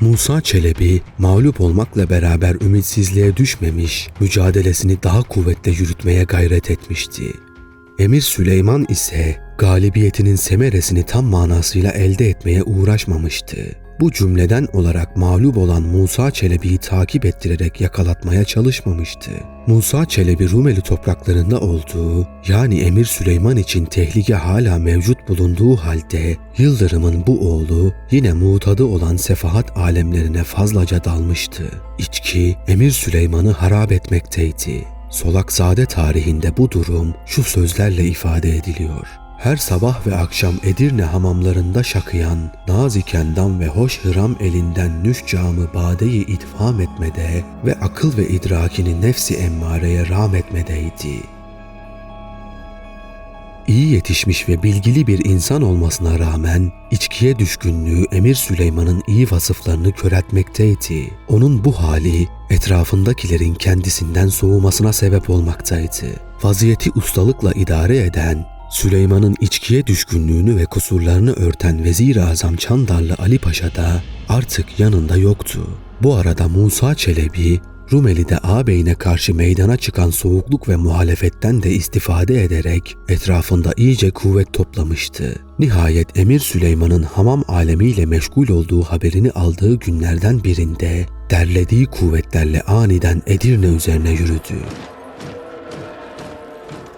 Musa Çelebi mağlup olmakla beraber ümitsizliğe düşmemiş, mücadelesini daha kuvvetle yürütmeye gayret etmişti. Emir Süleyman ise galibiyetinin semeresini tam manasıyla elde etmeye uğraşmamıştı. Bu cümleden olarak mağlup olan Musa Çelebi'yi takip ettirerek yakalatmaya çalışmamıştı. Musa Çelebi Rumeli topraklarında olduğu, yani Emir Süleyman için tehlike hala mevcut bulunduğu halde Yıldırım'ın bu oğlu yine muğtadı olan sefahat alemlerine fazlaca dalmıştı. İçki Emir Süleyman'ı harap etmekteydi. Solakzade tarihinde bu durum şu sözlerle ifade ediliyor. Her sabah ve akşam Edirne hamamlarında şakıyan, naziken dam ve hoş hıram elinden nüş camı badeyi idfam etmede ve akıl ve idrakini nefsi emmareye rağm etmedeydi. İyi yetişmiş ve bilgili bir insan olmasına rağmen içkiye düşkünlüğü Emir Süleyman'ın iyi vasıflarını köreltmekteydi. Onun bu hali etrafındakilerin kendisinden soğumasına sebep olmaktaydı. Vaziyeti ustalıkla idare eden, Süleyman'ın içkiye düşkünlüğünü ve kusurlarını örten Vezir-i Azam Çandarlı Ali Paşa da artık yanında yoktu. Bu arada Musa Çelebi, Rumeli'de ağabeyine karşı meydana çıkan soğukluk ve muhalefetten de istifade ederek etrafında iyice kuvvet toplamıştı. Nihayet Emir Süleyman'ın hamam alemiyle meşgul olduğu haberini aldığı günlerden birinde derlediği kuvvetlerle aniden Edirne üzerine yürüdü.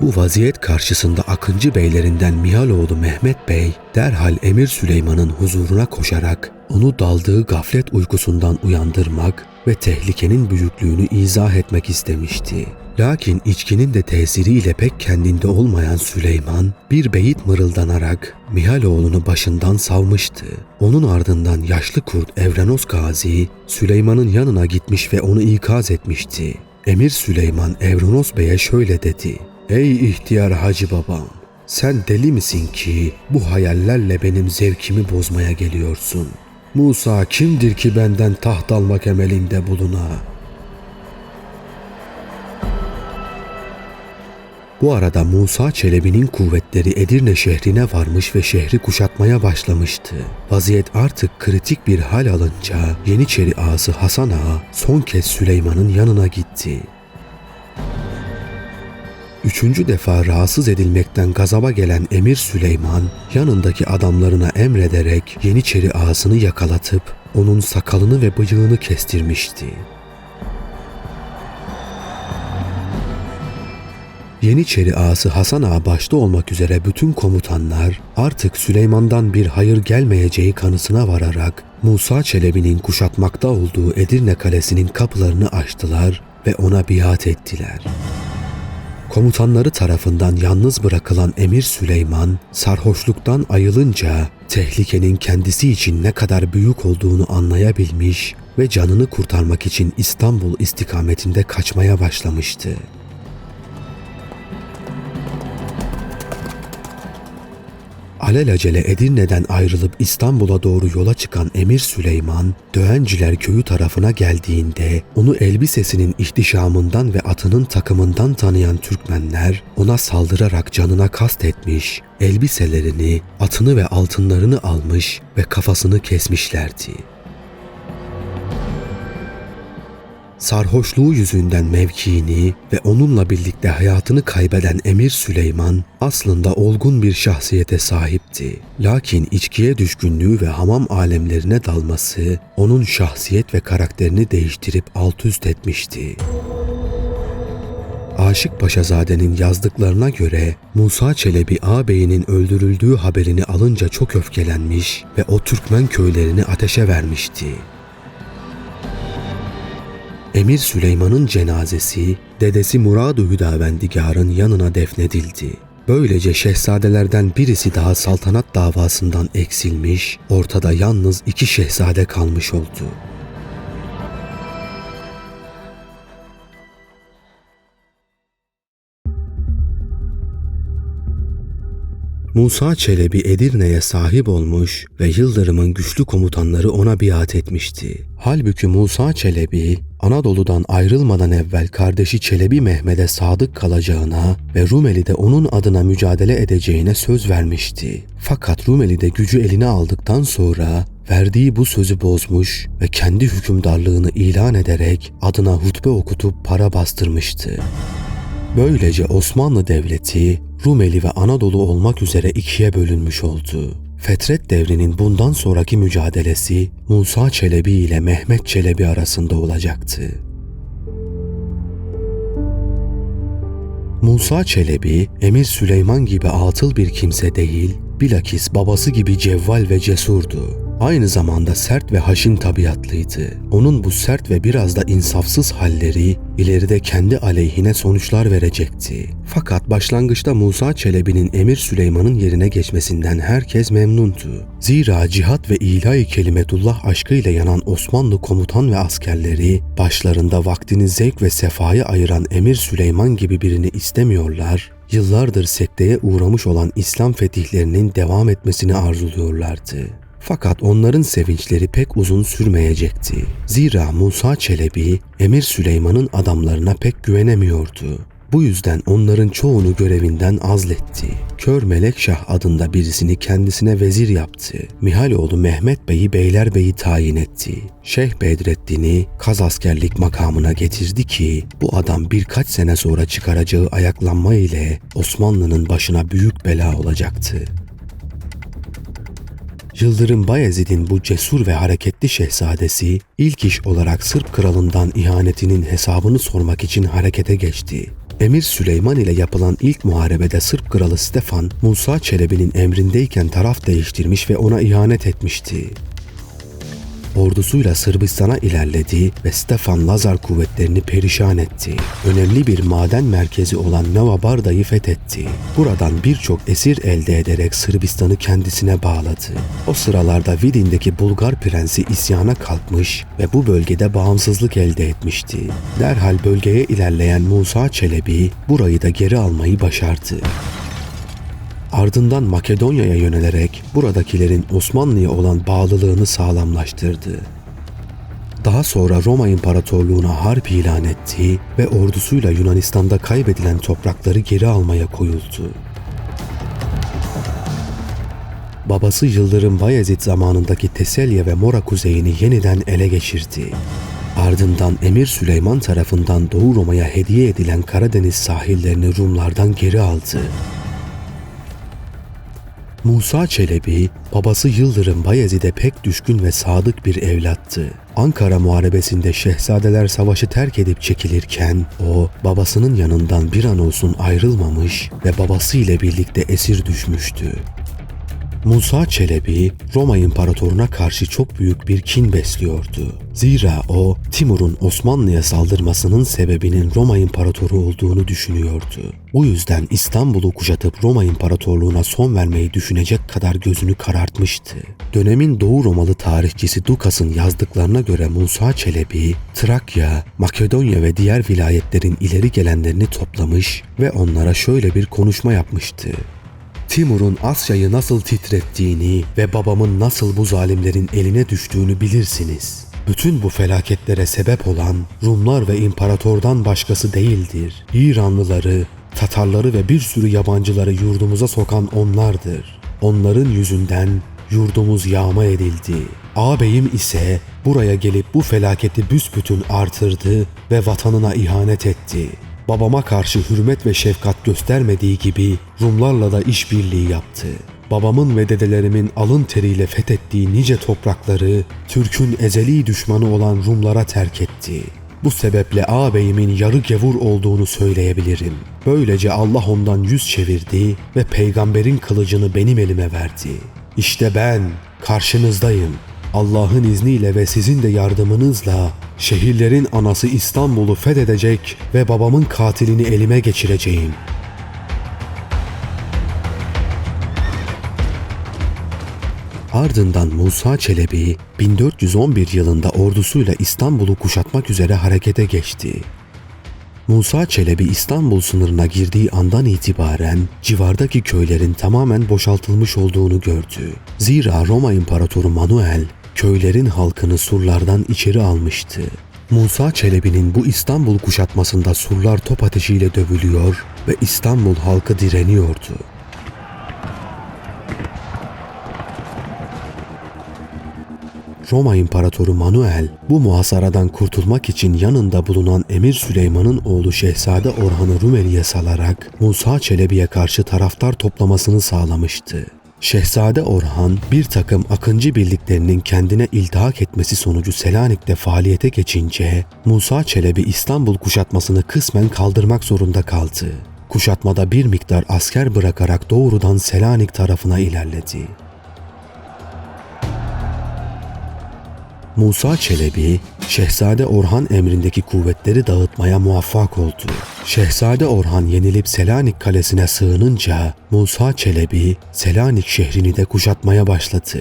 Bu vaziyet karşısında Akıncı beylerinden Mihaloğlu Mehmet Bey derhal Emir Süleyman'ın huzuruna koşarak onu daldığı gaflet uykusundan uyandırmak ve tehlikenin büyüklüğünü izah etmek istemişti. Lakin içkinin de tesiriyle pek kendinde olmayan Süleyman bir beyit mırıldanarak Mihaloğlu'nu başından savmıştı. Onun ardından yaşlı kurt Evrenos Gazi Süleyman'ın yanına gitmiş ve onu ikaz etmişti. Emir Süleyman Evrenos Bey'e şöyle dedi: "Ey ihtiyar hacı babam, sen deli misin ki bu hayallerle benim zevkimi bozmaya geliyorsun? Musa kimdir ki benden taht almak emelinde buluna?" Bu arada Musa Çelebi'nin kuvvetleri Edirne şehrine varmış ve şehri kuşatmaya başlamıştı. Vaziyet artık kritik bir hal alınca Yeniçeri ağası Hasan Ağa son kez Süleyman'ın yanına gitti. Üçüncü defa rahatsız edilmekten gazaba gelen Emir Süleyman yanındaki adamlarına emrederek Yeniçeri ağasını yakalatıp onun sakalını ve bıyığını kestirmişti. Yeniçeri ağası Hasan Ağa başta olmak üzere bütün komutanlar artık Süleyman'dan bir hayır gelmeyeceği kanısına vararak Musa Çelebi'nin kuşatmakta olduğu Edirne Kalesi'nin kapılarını açtılar ve ona biat ettiler. Komutanları tarafından yalnız bırakılan Emir Süleyman sarhoşluktan ayılınca tehlikenin kendisi için ne kadar büyük olduğunu anlayabilmiş ve canını kurtarmak için İstanbul istikametinde kaçmaya başlamıştı. Alelacele Edirne'den ayrılıp İstanbul'a doğru yola çıkan Emir Süleyman, Döğenciler köyü tarafına geldiğinde onu elbisesinin ihtişamından ve atının takımından tanıyan Türkmenler ona saldırarak canına kastetmiş, elbiselerini, atını ve altınlarını almış ve kafasını kesmişlerdi. Sarhoşluğu yüzünden mevkiini ve onunla birlikte hayatını kaybeden Emir Süleyman aslında olgun bir şahsiyete sahipti. Lakin içkiye düşkünlüğü ve hamam alemlerine dalması onun şahsiyet ve karakterini değiştirip alt üst etmişti. Aşık Paşazade'nin yazdıklarına göre Musa Çelebi ağabeyinin öldürüldüğü haberini alınca çok öfkelenmiş ve o Türkmen köylerini ateşe vermişti. Emir Süleyman'ın cenazesi dedesi Murad-ı Hüdavendigar'ın yanına defnedildi. Böylece şehzadelerden birisi daha saltanat davasından eksilmiş, ortada yalnız 2 şehzade kalmış oldu. Musa Çelebi Edirne'ye sahip olmuş ve Yıldırım'ın güçlü komutanları ona biat etmişti. Halbuki Musa Çelebi, Anadolu'dan ayrılmadan evvel kardeşi Çelebi Mehmet'e sadık kalacağına ve Rumeli'de onun adına mücadele edeceğine söz vermişti. Fakat Rumeli'de gücü eline aldıktan sonra verdiği bu sözü bozmuş ve kendi hükümdarlığını ilan ederek adına hutbe okutup para bastırmıştı. Böylece Osmanlı Devleti, Rumeli ve Anadolu olmak üzere 2'ye bölünmüş oldu. Fetret devrinin bundan sonraki mücadelesi Musa Çelebi ile Mehmet Çelebi arasında olacaktı. Musa Çelebi, Emir Süleyman gibi atıl bir kimse değil, bilakis babası gibi cevval ve cesurdu. Aynı zamanda sert ve haşin tabiatlıydı. Onun bu sert ve biraz da insafsız halleri ileride kendi aleyhine sonuçlar verecekti. Fakat başlangıçta Musa Çelebi'nin Emir Süleyman'ın yerine geçmesinden herkes memnundu. Zira cihat ve ilahi kelimetullah aşkıyla yanan Osmanlı komutan ve askerleri başlarında vaktini zevk ve sefaya ayıran Emir Süleyman gibi birini istemiyorlar, yıllardır sekteye uğramış olan İslam fetihlerinin devam etmesini arzuluyorlardı. Fakat onların sevinçleri pek uzun sürmeyecekti. Zira Musa Çelebi, Emir Süleyman'ın adamlarına pek güvenemiyordu. Bu yüzden onların çoğunu görevinden azletti. Kör Melekşah adında birisini kendisine vezir yaptı. Mihaloğlu Mehmet Bey'i Beylerbeyi tayin etti. Şeyh Bedreddin'i Kaz askerlik makamına getirdi ki bu adam birkaç sene sonra çıkaracağı ayaklanma ile Osmanlı'nın başına büyük bela olacaktı. Yıldırım Bayezid'in bu cesur ve hareketli şehzadesi ilk iş olarak Sırp kralından ihanetinin hesabını sormak için harekete geçti. Emir Süleyman ile yapılan ilk muharebede Sırp kralı Stefan, Musa Çelebi'nin emrindeyken taraf değiştirmiş ve ona ihanet etmişti. Ordusuyla Sırbistan'a ilerledi ve Stefan Lazar kuvvetlerini perişan etti. Önemli bir maden merkezi olan Nova Barda'yı fethetti. Buradan birçok esir elde ederek Sırbistan'ı kendisine bağladı. O sıralarda Vidin'deki Bulgar prensi isyana kalkmış ve bu bölgede bağımsızlık elde etmişti. Derhal bölgeye ilerleyen Musa Çelebi burayı da geri almayı başardı. Ardından Makedonya'ya yönelerek buradakilerin Osmanlı'ya olan bağlılığını sağlamlaştırdı. Daha sonra Roma İmparatorluğu'na harp ilan etti ve ordusuyla Yunanistan'da kaybedilen toprakları geri almaya koyuldu. Babası Yıldırım Bayezid zamanındaki Teselya ve Mora kuzeyini yeniden ele geçirdi. Ardından Emir Süleyman tarafından Doğu Roma'ya hediye edilen Karadeniz sahillerini Rumlardan geri aldı. Musa Çelebi, babası Yıldırım Bayezid'e pek düşkün ve sadık bir evlattı. Ankara Muharebesi'nde Şehzadeler Savaşı terk edip çekilirken o babasının yanından bir an olsun ayrılmamış ve babası ile birlikte esir düşmüştü. Musa Çelebi, Roma İmparatoruna karşı çok büyük bir kin besliyordu. Zira o, Timur'un Osmanlı'ya saldırmasının sebebinin Roma İmparatoru olduğunu düşünüyordu. Bu yüzden İstanbul'u kuşatıp Roma İmparatorluğu'na son vermeyi düşünecek kadar gözünü karartmıştı. Dönemin Doğu Romalı tarihçisi Dukas'ın yazdıklarına göre Musa Çelebi, Trakya, Makedonya ve diğer vilayetlerin ileri gelenlerini toplamış ve onlara şöyle bir konuşma yapmıştı. Timur'un Asya'yı nasıl titrettiğini ve babamın nasıl bu zalimlerin eline düştüğünü bilirsiniz. Bütün bu felaketlere sebep olan Rumlar ve imparatordan başkası değildir. İranlıları, Tatarları ve bir sürü yabancıları yurdumuza sokan onlardır. Onların yüzünden yurdumuz yağma edildi. Ağabeyim ise buraya gelip bu felaketi büsbütün artırdı ve vatanına ihanet etti. Babama karşı hürmet ve şefkat göstermediği gibi Rumlarla da işbirliği yaptı. Babamın ve dedelerimin alın teriyle fethettiği nice toprakları Türk'ün ezeli düşmanı olan Rumlara terk etti. Bu sebeple ağabeyimin yarı gevur olduğunu söyleyebilirim. Böylece Allah ondan yüz çevirdi ve peygamberin kılıcını benim elime verdi. İşte ben karşınızdayım. Allah'ın izniyle ve sizin de yardımınızla şehirlerin anası İstanbul'u fethedecek ve babamın katilini elime geçireceğim. Ardından Musa Çelebi 1411 yılında ordusuyla İstanbul'u kuşatmak üzere harekete geçti. Musa Çelebi İstanbul sınırına girdiği andan itibaren civardaki köylerin tamamen boşaltılmış olduğunu gördü. Zira Roma İmparatoru Manuel köylerin halkını surlardan içeri almıştı. Musa Çelebi'nin bu İstanbul kuşatmasında surlar top ateşiyle dövülüyor ve İstanbul halkı direniyordu. Roma İmparatoru Manuel bu muhasaradan kurtulmak için yanında bulunan Emir Süleyman'ın oğlu Şehzade Orhan'ı Rumeli'ye salarak Musa Çelebi'ye karşı taraftar toplamasını sağlamıştı. Şehzade Orhan bir takım Akıncı birliklerinin kendine iltihak etmesi sonucu Selanik'te faaliyete geçince Musa Çelebi İstanbul kuşatmasını kısmen kaldırmak zorunda kaldı. Kuşatmada bir miktar asker bırakarak doğrudan Selanik tarafına ilerledi. Musa Çelebi, Şehzade Orhan emrindeki kuvvetleri dağıtmaya muvaffak oldu. Şehzade Orhan yenilip Selanik kalesine sığınınca Musa Çelebi, Selanik şehrini de kuşatmaya başladı.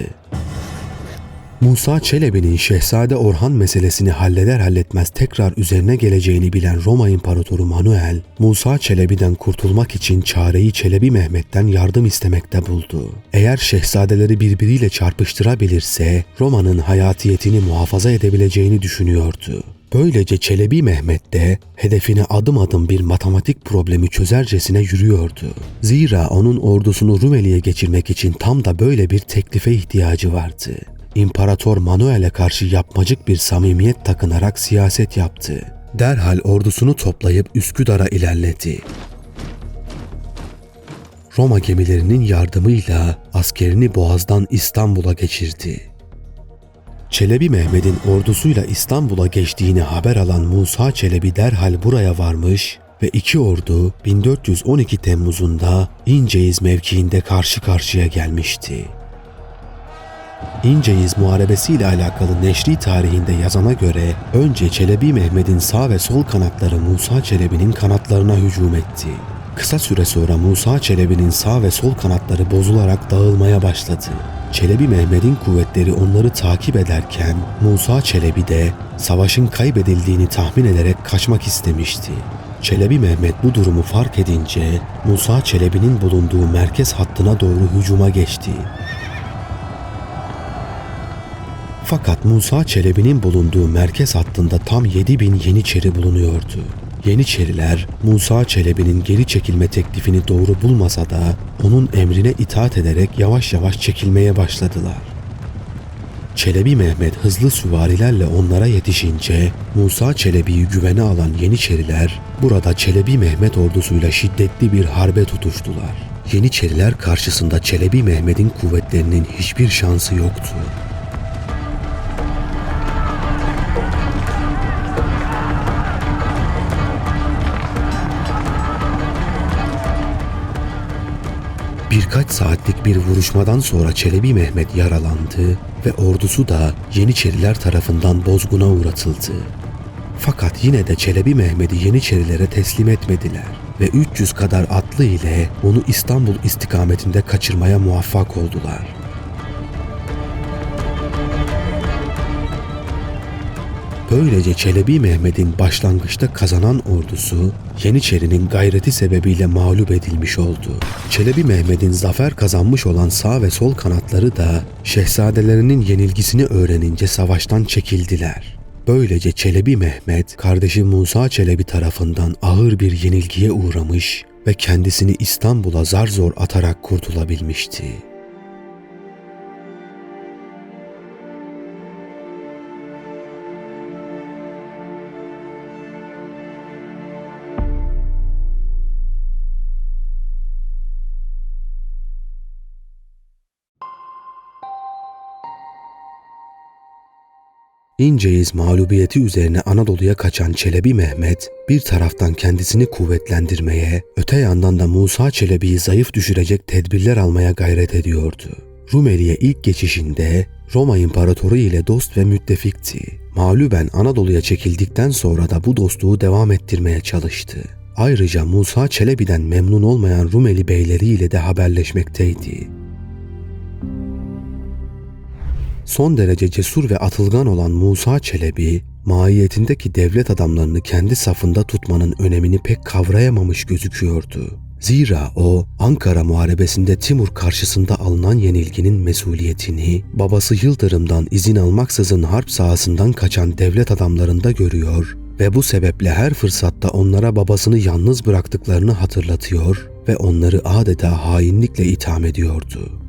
Musa Çelebi'nin Şehzade Orhan meselesini halleder halletmez tekrar üzerine geleceğini bilen Roma İmparatoru Manuel, Musa Çelebi'den kurtulmak için çareyi Çelebi Mehmet'ten yardım istemekte buldu. Eğer şehzadeleri birbiriyle çarpıştırabilirse Roma'nın hayatiyetini muhafaza edebileceğini düşünüyordu. Böylece Çelebi Mehmet de hedefine adım adım bir matematik problemi çözercesine yürüyordu. Zira onun ordusunu Rumeli'ye geçirmek için tam da böyle bir teklife ihtiyacı vardı. İmparator Manuel'e karşı yapmacık bir samimiyet takınarak siyaset yaptı. Derhal ordusunu toplayıp Üsküdar'a ilerledi. Roma gemilerinin yardımıyla askerini Boğaz'dan İstanbul'a geçirdi. Çelebi Mehmet'in ordusuyla İstanbul'a geçtiğini haber alan Musa Çelebi derhal buraya varmış ve iki ordu 1412 Temmuz'unda İnceyiz mevkiinde karşı karşıya gelmişti. İnceyiz Muharebesi ile alakalı Neşri tarihinde yazana göre önce Çelebi Mehmet'in sağ ve sol kanatları Musa Çelebi'nin kanatlarına hücum etti. Kısa süre sonra Musa Çelebi'nin sağ ve sol kanatları bozularak dağılmaya başladı. Çelebi Mehmet'in kuvvetleri onları takip ederken Musa Çelebi de savaşın kaybedildiğini tahmin ederek kaçmak istemişti. Çelebi Mehmet bu durumu fark edince Musa Çelebi'nin bulunduğu merkez hattına doğru hücuma geçti. Fakat Musa Çelebi'nin bulunduğu merkez hattında tam 7.000 Yeniçeri bulunuyordu. Yeniçeriler Musa Çelebi'nin geri çekilme teklifini doğru bulmasa da onun emrine itaat ederek yavaş yavaş çekilmeye başladılar. Çelebi Mehmet hızlı süvarilerle onlara yetişince Musa Çelebi'yi güvene alan Yeniçeriler burada Çelebi Mehmet ordusuyla şiddetli bir harbe tutuştular. Yeniçeriler karşısında Çelebi Mehmet'in kuvvetlerinin hiçbir şansı yoktu. Birkaç saatlik bir vuruşmadan sonra Çelebi Mehmet yaralandı ve ordusu da Yeniçeriler tarafından bozguna uğratıldı. Fakat yine de Çelebi Mehmet'i Yeniçerilere teslim etmediler ve 300 kadar atlı ile onu İstanbul istikametinde kaçırmaya muvaffak oldular. Böylece Çelebi Mehmet'in başlangıçta kazanan ordusu Yeniçeri'nin gayreti sebebiyle mağlup edilmiş oldu. Çelebi Mehmet'in zafer kazanmış olan sağ ve sol kanatları da şehzadelerinin yenilgisini öğrenince savaştan çekildiler. Böylece Çelebi Mehmet kardeşi Musa Çelebi tarafından ağır bir yenilgiye uğramış ve kendisini İstanbul'a zar zor atarak kurtulabilmişti. İnceyiz mağlubiyeti üzerine Anadolu'ya kaçan Çelebi Mehmet bir taraftan kendisini kuvvetlendirmeye, öte yandan da Musa Çelebi'yi zayıf düşürecek tedbirler almaya gayret ediyordu. Rumeli'ye ilk geçişinde Roma İmparatoru ile dost ve müttefikti. Mağluben Anadolu'ya çekildikten sonra da bu dostluğu devam ettirmeye çalıştı. Ayrıca Musa Çelebi'den memnun olmayan Rumeli beyleri ile de haberleşmekteydi. Son derece cesur ve atılgan olan Musa Çelebi, mahiyetindeki devlet adamlarını kendi safında tutmanın önemini pek kavrayamamış gözüküyordu. Zira o, Ankara Muharebesi'nde Timur karşısında alınan yenilginin mesuliyetini, babası Yıldırım'dan izin almaksızın harp sahasından kaçan devlet adamlarında görüyor ve bu sebeple her fırsatta onlara babasını yalnız bıraktıklarını hatırlatıyor ve onları adeta hainlikle itham ediyordu.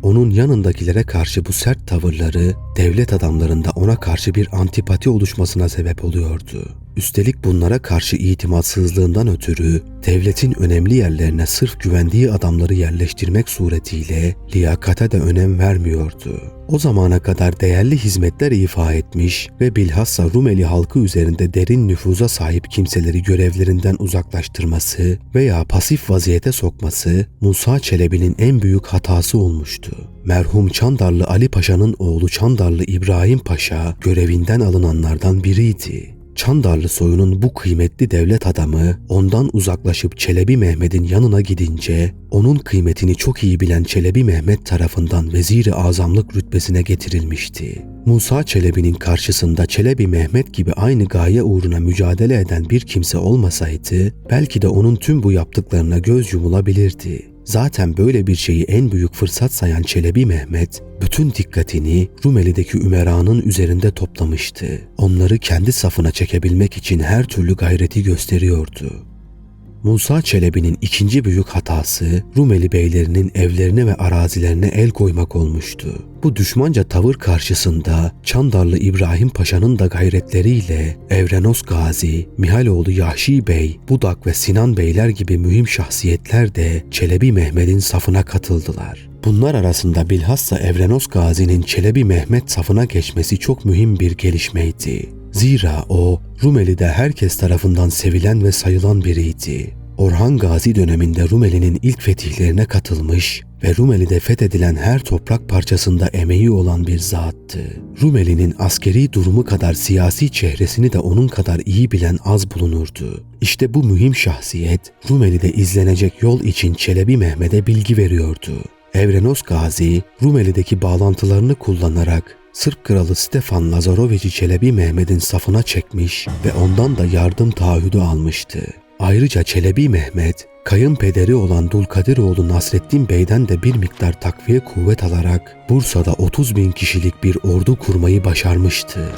Onun yanındakilere karşı bu sert tavırları devlet adamlarında ona karşı bir antipati oluşmasına sebep oluyordu. Üstelik bunlara karşı itimatsızlığından ötürü devletin önemli yerlerine sırf güvendiği adamları yerleştirmek suretiyle liyakate de önem vermiyordu. O zamana kadar değerli hizmetler ifa etmiş ve bilhassa Rumeli halkı üzerinde derin nüfuza sahip kimseleri görevlerinden uzaklaştırması veya pasif vaziyete sokması Musa Çelebi'nin en büyük hatası olmuştu. Merhum Çandarlı Ali Paşa'nın oğlu Çandarlı İbrahim Paşa görevinden alınanlardan biriydi. Çandarlı soyunun bu kıymetli devlet adamı ondan uzaklaşıp Çelebi Mehmet'in yanına gidince onun kıymetini çok iyi bilen Çelebi Mehmet tarafından Vezir-i Azamlık rütbesine getirilmişti. Musa Çelebi'nin karşısında Çelebi Mehmet gibi aynı gaye uğruna mücadele eden bir kimse olmasaydı belki de onun tüm bu yaptıklarına göz yumulabilirdi. Zaten böyle bir şeyi en büyük fırsat sayan Çelebi Mehmet, bütün dikkatini Rumeli'deki ümeranın üzerinde toplamıştı. Onları kendi safına çekebilmek için her türlü gayreti gösteriyordu. Musa Çelebi'nin ikinci büyük hatası Rumeli beylerinin evlerine ve arazilerine el koymak olmuştu. Bu düşmanca tavır karşısında Çandarlı İbrahim Paşa'nın da gayretleriyle Evrenos Gazi, Mihaloğlu Yahşi Bey, Budak ve Sinan Beyler gibi mühim şahsiyetler de Çelebi Mehmet'in safına katıldılar. Bunlar arasında bilhassa Evrenos Gazi'nin Çelebi Mehmet safına geçmesi çok mühim bir gelişmeydi. Zira o, Rumeli'de herkes tarafından sevilen ve sayılan biriydi. Orhan Gazi döneminde Rumeli'nin ilk fetihlerine katılmış ve Rumeli'de fethedilen her toprak parçasında emeği olan bir zattı. Rumeli'nin askeri durumu kadar siyasi çehresini de onun kadar iyi bilen az bulunurdu. İşte bu mühim şahsiyet, Rumeli'de izlenecek yol için Çelebi Mehmet'e bilgi veriyordu. Evrenos Gazi, Rumeli'deki bağlantılarını kullanarak Sırp kralı Stefan Lazaroviç'i Çelebi Mehmet'in safına çekmiş ve ondan da yardım taahhüdü almıştı. Ayrıca Çelebi Mehmet, kayınpederi olan Dulkadiroğlu Nasreddin Bey'den de bir miktar takviye kuvvet alarak Bursa'da 30.000 kişilik bir ordu kurmayı başarmıştı.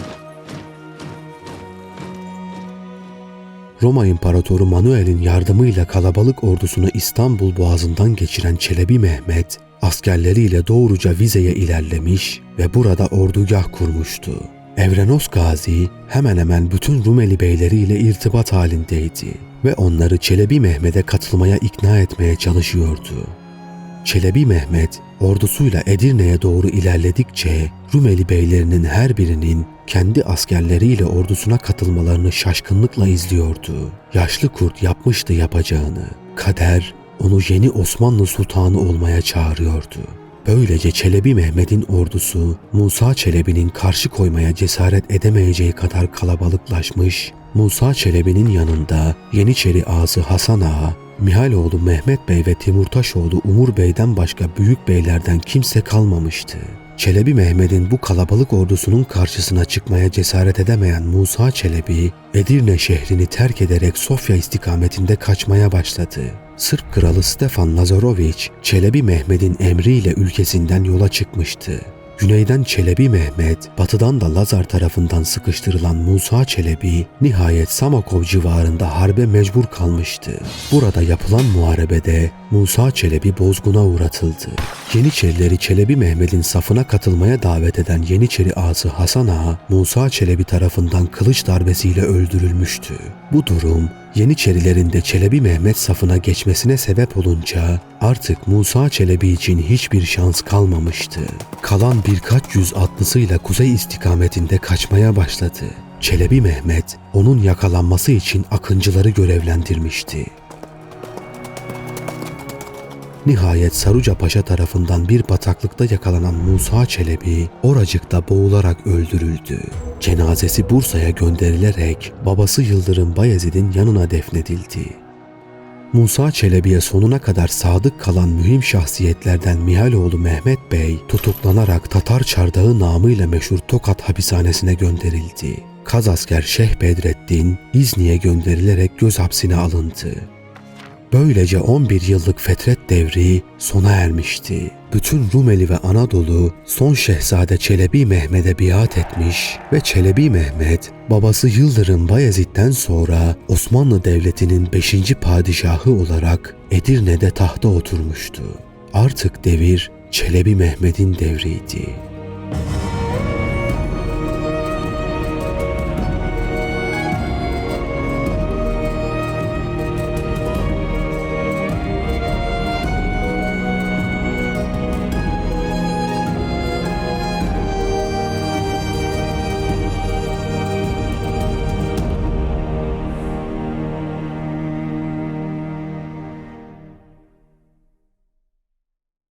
Roma İmparatoru Manuel'in yardımıyla kalabalık ordusunu İstanbul Boğazı'ndan geçiren Çelebi Mehmet, askerleriyle doğruca Vize'ye ilerlemiş ve burada ordugah kurmuştu. Evrenos Gazi hemen hemen bütün Rumeli beyleriyle irtibat halindeydi ve onları Çelebi Mehmet'e katılmaya ikna etmeye çalışıyordu. Çelebi Mehmet ordusuyla Edirne'ye doğru ilerledikçe Rumeli beylerinin her birinin kendi askerleriyle ordusuna katılmalarını şaşkınlıkla izliyordu. Yaşlı kurt yapmıştı yapacağını. Kader onu yeni Osmanlı Sultanı olmaya çağırıyordu. Böylece Çelebi Mehmet'in ordusu Musa Çelebi'nin karşı koymaya cesaret edemeyeceği kadar kalabalıklaşmış, Musa Çelebi'nin yanında Yeniçeri Ağası Hasan Ağa, Mihaloğlu Mehmet Bey ve Timurtaşoğlu Umur Bey'den başka büyük beylerden kimse kalmamıştı. Çelebi Mehmet'in bu kalabalık ordusunun karşısına çıkmaya cesaret edemeyen Musa Çelebi, Edirne şehrini terk ederek Sofya istikametinde kaçmaya başladı. Sırp kralı Stefan Lazaroviç, Çelebi Mehmet'in emriyle ülkesinden yola çıkmıştı. Güneyden Çelebi Mehmet, batıdan da Lazar tarafından sıkıştırılan Musa Çelebi, nihayet Samakov civarında harbe mecbur kalmıştı. Burada yapılan muharebede Musa Çelebi bozguna uğratıldı. Yeniçerileri Çelebi Mehmet'in safına katılmaya davet eden Yeniçeri ağası Hasan Ağa, Musa Çelebi tarafından kılıç darbesiyle öldürülmüştü. Bu durum, Yeniçerilerin de Çelebi Mehmet safına geçmesine sebep olunca artık Musa Çelebi için hiçbir şans kalmamıştı. Kalan birkaç yüz atlısıyla kuzey istikametinde kaçmaya başladı. Çelebi Mehmet onun yakalanması için akıncıları görevlendirmişti. Nihayet Saruca Paşa tarafından bir bataklıkta yakalanan Musa Çelebi oracıkta boğularak öldürüldü. Cenazesi Bursa'ya gönderilerek babası Yıldırım Bayezid'in yanına defnedildi. Musa Çelebi'ye sonuna kadar sadık kalan mühim şahsiyetlerden Mihaloğlu Mehmet Bey tutuklanarak Tatar Çardağı namıyla meşhur Tokat hapishanesine gönderildi. Kazasker Şeyh Bedrettin İzni'ye gönderilerek göz hapsine alındı. Böylece 11 yıllık fetret devri sona ermişti. Bütün Rumeli ve Anadolu son Şehzade Çelebi Mehmet'e biat etmiş ve Çelebi Mehmet babası Yıldırım Bayezid'den sonra Osmanlı Devleti'nin 5. padişahı olarak Edirne'de tahta oturmuştu. Artık devir Çelebi Mehmet'in devriydi.